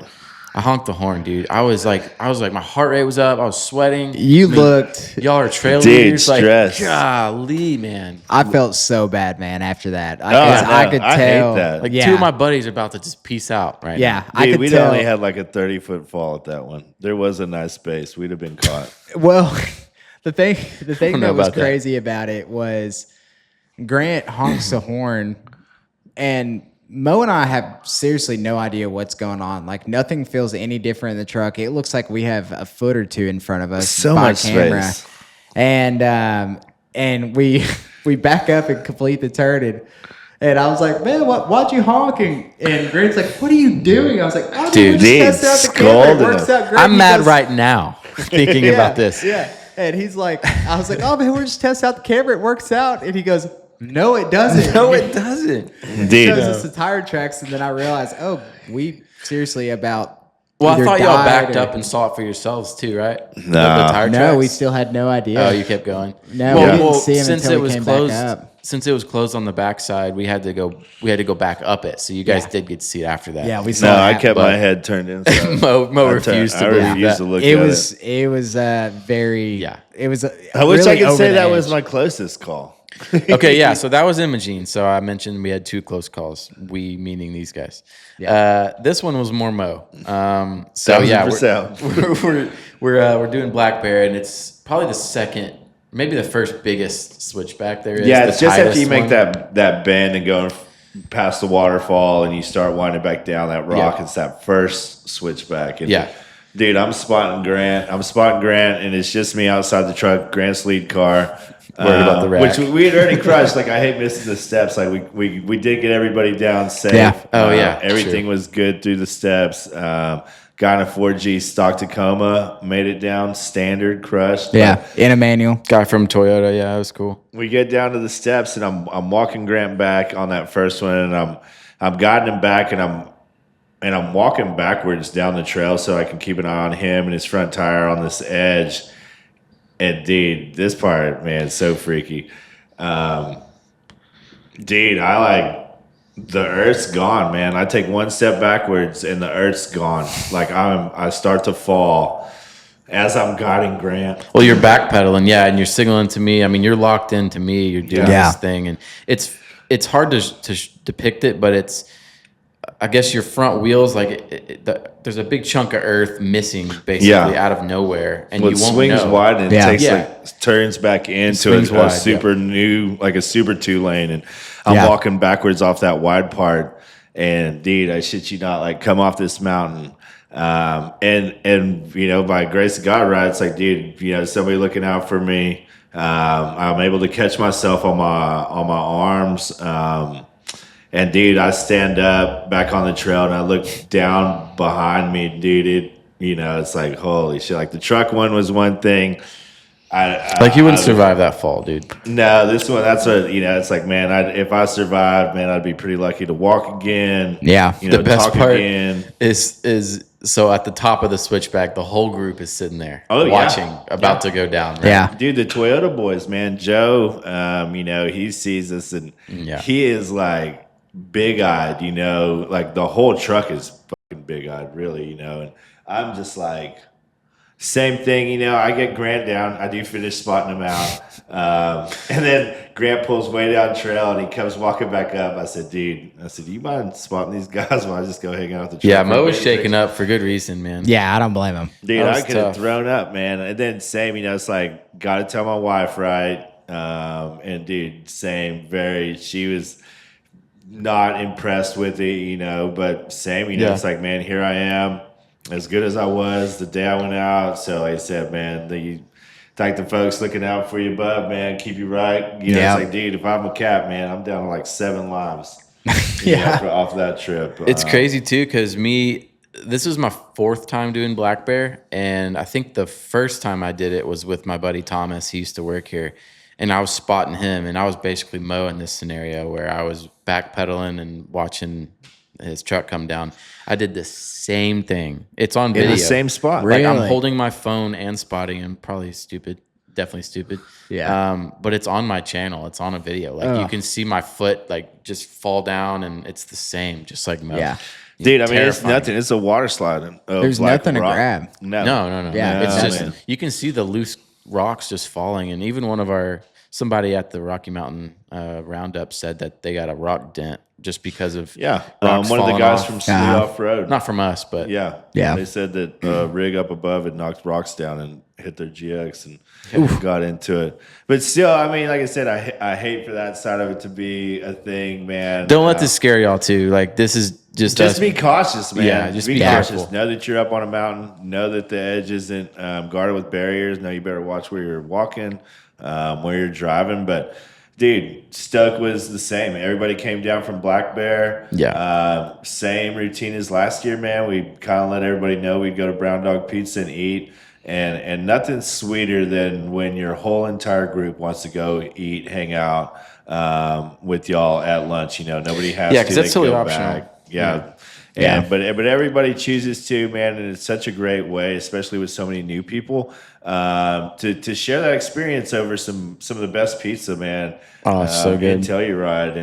Speaker 3: I honked the horn, dude. I was like, my heart rate was up. I was sweating.
Speaker 2: You looked.
Speaker 3: Y'all are trail
Speaker 1: Dude,
Speaker 3: leaders. Like,
Speaker 1: stressed.
Speaker 3: golly, man.
Speaker 2: I felt so bad, man. After that,
Speaker 1: I know.
Speaker 2: I could
Speaker 1: I hate
Speaker 2: tell.
Speaker 1: that.
Speaker 3: Like,
Speaker 2: yeah,
Speaker 3: two of my buddies are about to just peace out right
Speaker 2: yeah,
Speaker 3: now.
Speaker 2: I
Speaker 1: Dude,
Speaker 2: could
Speaker 1: we'd
Speaker 2: tell.
Speaker 1: only had like a 30-foot fall at that one. There was a nice space. We'd have been caught.
Speaker 2: Well, the thing
Speaker 3: know
Speaker 2: that was
Speaker 3: about that.
Speaker 2: crazy about it was Grant honks the horn, and Mo and I have seriously no idea what's going on. Like nothing feels any different in the truck. It looks like we have a foot or two in front of us
Speaker 1: So
Speaker 2: by
Speaker 1: much
Speaker 2: camera,
Speaker 1: space.
Speaker 2: and we back up and complete the turn. And I was like, man, why'd you honk? And Grant's like, what are you doing? I was like, oh,
Speaker 3: Dude,
Speaker 2: dude, we just tested out the camera. It
Speaker 1: scolding
Speaker 2: works
Speaker 1: him.
Speaker 2: out great.
Speaker 3: I'm
Speaker 2: He
Speaker 3: mad
Speaker 2: goes,
Speaker 3: right now thinking
Speaker 2: yeah,
Speaker 3: about this.
Speaker 2: Yeah. And he's like, I was like, oh, man, we're just testing out the camera. It works out. And he goes, no, it doesn't.
Speaker 3: No, it doesn't.
Speaker 1: Indeed.
Speaker 2: Shows us the tire tracks. And then I realized, oh, we seriously about.
Speaker 3: Well, I
Speaker 2: either
Speaker 3: thought y'all
Speaker 2: died
Speaker 3: backed
Speaker 2: or-
Speaker 3: up and saw it for yourselves too, right?
Speaker 1: No.
Speaker 3: The tire
Speaker 2: No,
Speaker 3: tracks?
Speaker 2: we still had no idea.
Speaker 3: Oh, you kept going.
Speaker 2: No, we didn't see him until we came
Speaker 3: closed,
Speaker 2: back up.
Speaker 3: since it was closed on the backside, we had to go back up it. So you guys did get to see it after that.
Speaker 2: Yeah, we saw
Speaker 1: No,
Speaker 2: that.
Speaker 1: I kept
Speaker 3: but-
Speaker 1: my head turned inside.
Speaker 3: Mo refused to
Speaker 1: I
Speaker 3: believe
Speaker 1: refused
Speaker 3: that.
Speaker 1: to look
Speaker 2: It
Speaker 1: at
Speaker 2: was very.
Speaker 3: Yeah.
Speaker 2: It was.
Speaker 1: I wish
Speaker 2: really
Speaker 1: I could
Speaker 2: over
Speaker 1: say
Speaker 2: the
Speaker 1: that was
Speaker 2: edge.
Speaker 1: my closest call.
Speaker 3: Okay, yeah. So that was Imogene. So I mentioned we had 2 close calls. We meaning these guys. This one was more Mo. So yeah,
Speaker 1: 1000%.
Speaker 3: we're doing Black Bear, and it's probably the second, maybe the first biggest switchback there is.
Speaker 1: Yeah,
Speaker 3: the
Speaker 1: it's just after
Speaker 3: tightest
Speaker 1: you make
Speaker 3: one.
Speaker 1: that bend and going past the waterfall and you start winding back down that rock.
Speaker 3: Yeah.
Speaker 1: It's that first switchback. And
Speaker 3: Yeah.
Speaker 1: dude, I'm spotting Grant, and it's just me outside the truck, Grant's lead car.
Speaker 3: Worried about the rack.
Speaker 1: Which we had already crushed. Like, I hate missing the steps. Like, we did get everybody down safe.
Speaker 2: Yeah.
Speaker 3: Oh, yeah,
Speaker 1: Everything
Speaker 3: sure.
Speaker 1: was good through the steps. Got in a 4G stock Tacoma, made it down standard, crushed.
Speaker 2: Yeah, in a manual.
Speaker 3: Guy from Toyota. Yeah, it was cool.
Speaker 1: We get down to the steps, and I'm walking Grant back on that first one, and I'm guiding him back, and I'm walking backwards down the trail so I can keep an eye on him and his front tire on this edge. And dude, this part, man, is so freaky. Dude, the earth's gone, man. I take one step backwards and the earth's gone. Like I start to fall as I'm guiding Grant.
Speaker 3: Well, you're backpedaling, yeah, and you're signaling to me. I mean, you're locked into me. You're doing
Speaker 2: Yeah.
Speaker 3: this thing, and it's hard to depict it, but it's. I guess your front wheels, like there's a big chunk of earth missing, basically
Speaker 1: Yeah.
Speaker 3: out of nowhere, and
Speaker 1: Well,
Speaker 3: you
Speaker 1: it
Speaker 3: won't
Speaker 1: swings
Speaker 3: know.
Speaker 1: wide and it
Speaker 2: Yeah.
Speaker 1: takes
Speaker 3: Yeah.
Speaker 1: turns back into
Speaker 3: swings
Speaker 1: a
Speaker 3: wide,
Speaker 1: super new, like a super 2-lane. And I'm
Speaker 2: Yeah.
Speaker 1: walking backwards off that wide part. And dude, I shit you not, like come off this mountain. And you know, by grace of God, right? It's like, dude, you know, somebody looking out for me. I'm able to catch myself on my arms. And dude, I stand up back on the trail and I look down behind me, dude. It's like, holy shit. Like the truck one was one thing.
Speaker 3: Like you wouldn't survive that fall, dude.
Speaker 1: No, this one, that's what, it's like, man, if I survived, man, I'd be pretty lucky to walk again.
Speaker 2: Yeah.
Speaker 3: The best
Speaker 1: talk
Speaker 3: part
Speaker 1: again.
Speaker 3: is so at the top of the switchback, the whole group is sitting there watching, about to go down. Right?
Speaker 2: Yeah.
Speaker 1: Dude, the Toyota boys, man, Joe, he sees us and he is like big-eyed, like the whole truck is fucking big-eyed, really, and I'm just like, same thing, I get Grant down. I do finish spotting him out. And then Grant pulls way down trail and he comes walking back up. I said, do you mind spotting these guys while I just go hang out with the truck?
Speaker 3: Yeah,
Speaker 1: for
Speaker 3: Mo
Speaker 1: a
Speaker 3: was
Speaker 1: bit?"
Speaker 3: shaking up for good reason, man.
Speaker 2: Yeah, I don't blame him.
Speaker 1: Dude,
Speaker 3: That
Speaker 1: I
Speaker 3: was
Speaker 1: could have
Speaker 3: tough.
Speaker 1: thrown up, man. And then same, it's like, got to tell my wife, right? And dude, same, she was not impressed with it, but same, it's like, man, here I am, as good as I was the day I went out. So like I said, man, thank the folks looking out for you, bud, man, keep you right.
Speaker 2: Yeah.
Speaker 1: It's like, dude, if I'm a cap, man, I'm down to like 7 lives.
Speaker 2: Yeah.
Speaker 1: Off that trip.
Speaker 3: It's crazy too, because this was my 4th time doing Black Bear, and I think the first time I did it was with my buddy Thomas. He used to work here, and I was spotting him, and I was basically Mo in this scenario where I was backpedaling and watching his truck come down. I did the same thing. It's on video.
Speaker 1: in the same spot.
Speaker 3: Like I'm
Speaker 2: Really?
Speaker 3: holding my phone and spotting him. Probably stupid. Definitely stupid.
Speaker 2: Yeah.
Speaker 3: But it's on my channel. It's on a video. Like you can see my foot like just fall down, and it's the same, just like Mo.
Speaker 2: Yeah.
Speaker 1: Dude, I mean, it's
Speaker 3: Terrifying.
Speaker 1: nothing. It's a water slide.
Speaker 2: There's nothing to grab.
Speaker 1: No.
Speaker 3: No.
Speaker 2: Yeah,
Speaker 3: It's
Speaker 1: No,
Speaker 3: just
Speaker 1: man.
Speaker 3: you can see the loose rocks just falling, and even somebody at the Rocky Mountain Roundup said that they got a rock dent just because of
Speaker 1: Yeah.
Speaker 3: rocks
Speaker 1: One of the
Speaker 3: falling
Speaker 1: guys
Speaker 3: off.
Speaker 1: from Sleep Off Road.
Speaker 3: Not from us, but
Speaker 1: Yeah.
Speaker 2: Yeah.
Speaker 1: They said that rig up above had knocked rocks down and hit their GX and got into it. But still, I mean, like I said, I hate for that side of it to be a thing, man.
Speaker 3: don't let this scare y'all too. Like this is just us.
Speaker 1: be cautious, man.
Speaker 3: Yeah, just be
Speaker 1: cautious.
Speaker 3: careful.
Speaker 1: Know that you're up on a mountain. Know that the edge isn't guarded with barriers. Know you better watch where you're walking, where you're driving. But dude, Stoke was the same. Everybody came down from Black Bear.
Speaker 3: Yeah.
Speaker 1: Same routine as last year, man. We kind of let everybody know we'd go to Brown Dog Pizza and eat. And nothing's sweeter than when your whole entire group wants to go eat, hang out with y'all at lunch. You know, nobody has to.
Speaker 3: 'cause that's
Speaker 1: They
Speaker 3: totally
Speaker 1: go
Speaker 3: optional.
Speaker 1: back. Yeah.
Speaker 2: Yeah.
Speaker 1: But everybody chooses to, man, and it's such a great way, especially with so many new people, to share that experience over some of the best pizza, man.
Speaker 3: Oh, it's so good.
Speaker 1: And Telluride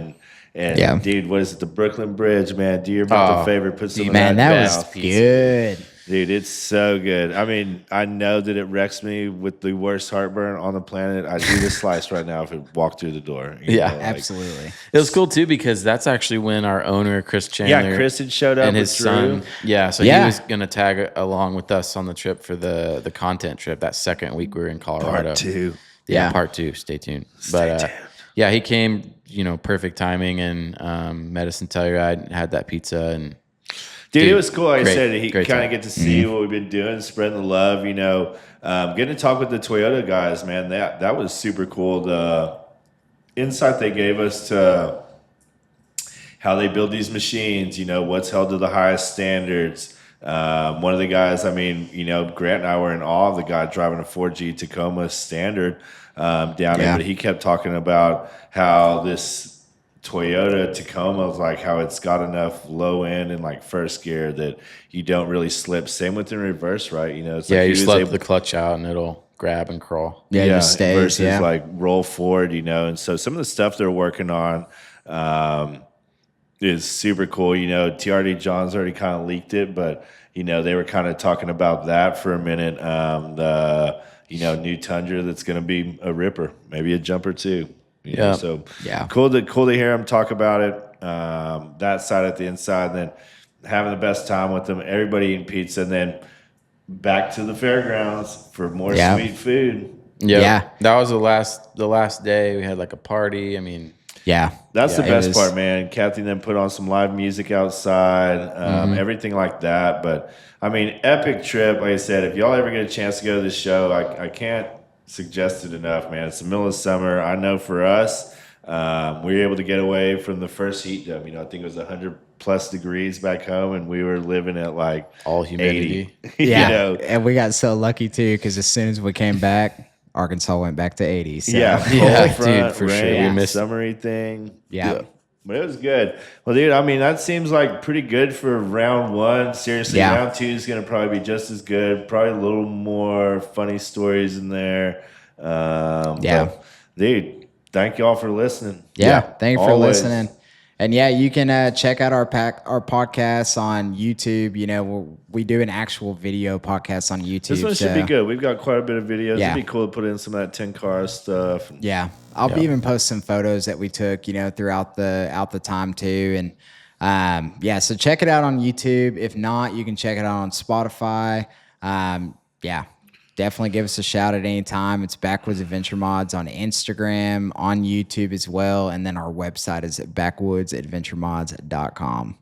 Speaker 1: and
Speaker 2: Yeah.
Speaker 1: dude, what is it? The Brooklyn Bridge, man. Do your mental
Speaker 3: Oh,
Speaker 1: favor, put some of
Speaker 2: Man, that
Speaker 1: that
Speaker 2: was
Speaker 1: down.
Speaker 3: best pizza.
Speaker 2: good.
Speaker 1: Dude, it's so good. I mean, I know that it wrecks me with the worst heartburn on the planet. I'd eat a slice right now if it walked through the door. You
Speaker 3: Yeah,
Speaker 1: know, like-
Speaker 2: Absolutely.
Speaker 3: It was cool too because that's actually when our owner Chris Chandler,
Speaker 1: Yeah, Chris had showed up
Speaker 3: and
Speaker 1: with
Speaker 3: his
Speaker 1: Drew.
Speaker 3: son. Yeah, so
Speaker 2: Yeah.
Speaker 3: he was gonna tag along with us on the trip for the content trip that second week we were in Colorado.
Speaker 1: Part 2.
Speaker 3: Yeah,
Speaker 2: Yeah.
Speaker 3: part 2. Stay tuned. But yeah, he came. Perfect timing and Medicine Telluride had that pizza and.
Speaker 1: Dude, it was cool. Like I
Speaker 3: great-
Speaker 1: said, he
Speaker 3: great
Speaker 1: kind
Speaker 3: time.
Speaker 1: of get to see what we've been doing, spreading the love. You know, getting to talk with the Toyota guys, man. That was super cool. The insight they gave us to how they build these machines. You know, what's held to the highest standards. One of the guys, I mean, Grant and I were in awe of the guy driving a 4G Tacoma Standard down there, but he kept talking about how this Toyota Tacoma is like how it's got enough low end and like first gear that you don't really slip. Same with in reverse, right? It's
Speaker 3: Yeah,
Speaker 1: like
Speaker 3: you
Speaker 1: he was
Speaker 3: just let
Speaker 1: able-
Speaker 3: the clutch out and it'll grab and crawl.
Speaker 2: Yeah, it just stays.
Speaker 1: versus like roll forward, and so some of the stuff they're working on is super cool. TRD John's already kind of leaked it, but they were kind of talking about that for a minute. The new Tundra that's going to be a ripper, maybe a jumper too.
Speaker 3: Yeah.
Speaker 1: So
Speaker 2: Yeah.
Speaker 1: cool to hear them talk about it. That side at the inside, and then having the best time with them. Everybody eating pizza, and then back to the fairgrounds for more
Speaker 2: Yeah.
Speaker 1: sweet food.
Speaker 3: Yep.
Speaker 2: Yeah.
Speaker 3: That was the last day. We had like a party. I mean,
Speaker 2: Yeah.
Speaker 1: That's the
Speaker 2: it
Speaker 1: best
Speaker 2: was-
Speaker 1: part, man. Kathy then put on some live music outside, everything like that. But I mean, epic trip. Like I said, if y'all ever get a chance to go to this show, I can't suggest it enough, man. It's the middle of summer. I know for us, we were able to get away from the first heat dome. I think it was 100+ degrees back home, and we were living at like
Speaker 3: all humidity.
Speaker 1: 80.
Speaker 2: Yeah. And we got so lucky too because as soon as we came back, Arkansas went back to 80. So.
Speaker 1: Yeah,
Speaker 3: Yeah,
Speaker 1: cold front,
Speaker 3: dude, for sure.
Speaker 1: rain,
Speaker 3: We missed-
Speaker 1: summery thing.
Speaker 2: Yeah.
Speaker 1: But it was good. Well, dude, I mean, that seems like pretty good for round one. Seriously,
Speaker 2: Yeah.
Speaker 1: round two is going to probably be just as good. Probably a little more funny stories in there. But, dude, thank y'all for listening.
Speaker 2: Yeah. Thank you for
Speaker 1: always.
Speaker 2: listening. And yeah, you can check out our podcasts on YouTube. We do an actual video podcast on YouTube.
Speaker 1: This one should be good. We've got quite a bit of videos.
Speaker 2: Yeah.
Speaker 1: It'd be cool to put in some of that Tenkara stuff.
Speaker 2: Yeah, I'll even post some photos that we took, throughout the time too, and so check it out on YouTube. If not, you can check it out on Spotify. Definitely give us a shout at any time. It's Backwoods Adventure Mods on Instagram, on YouTube as well, and then our website is backwoodsadventuremods.com.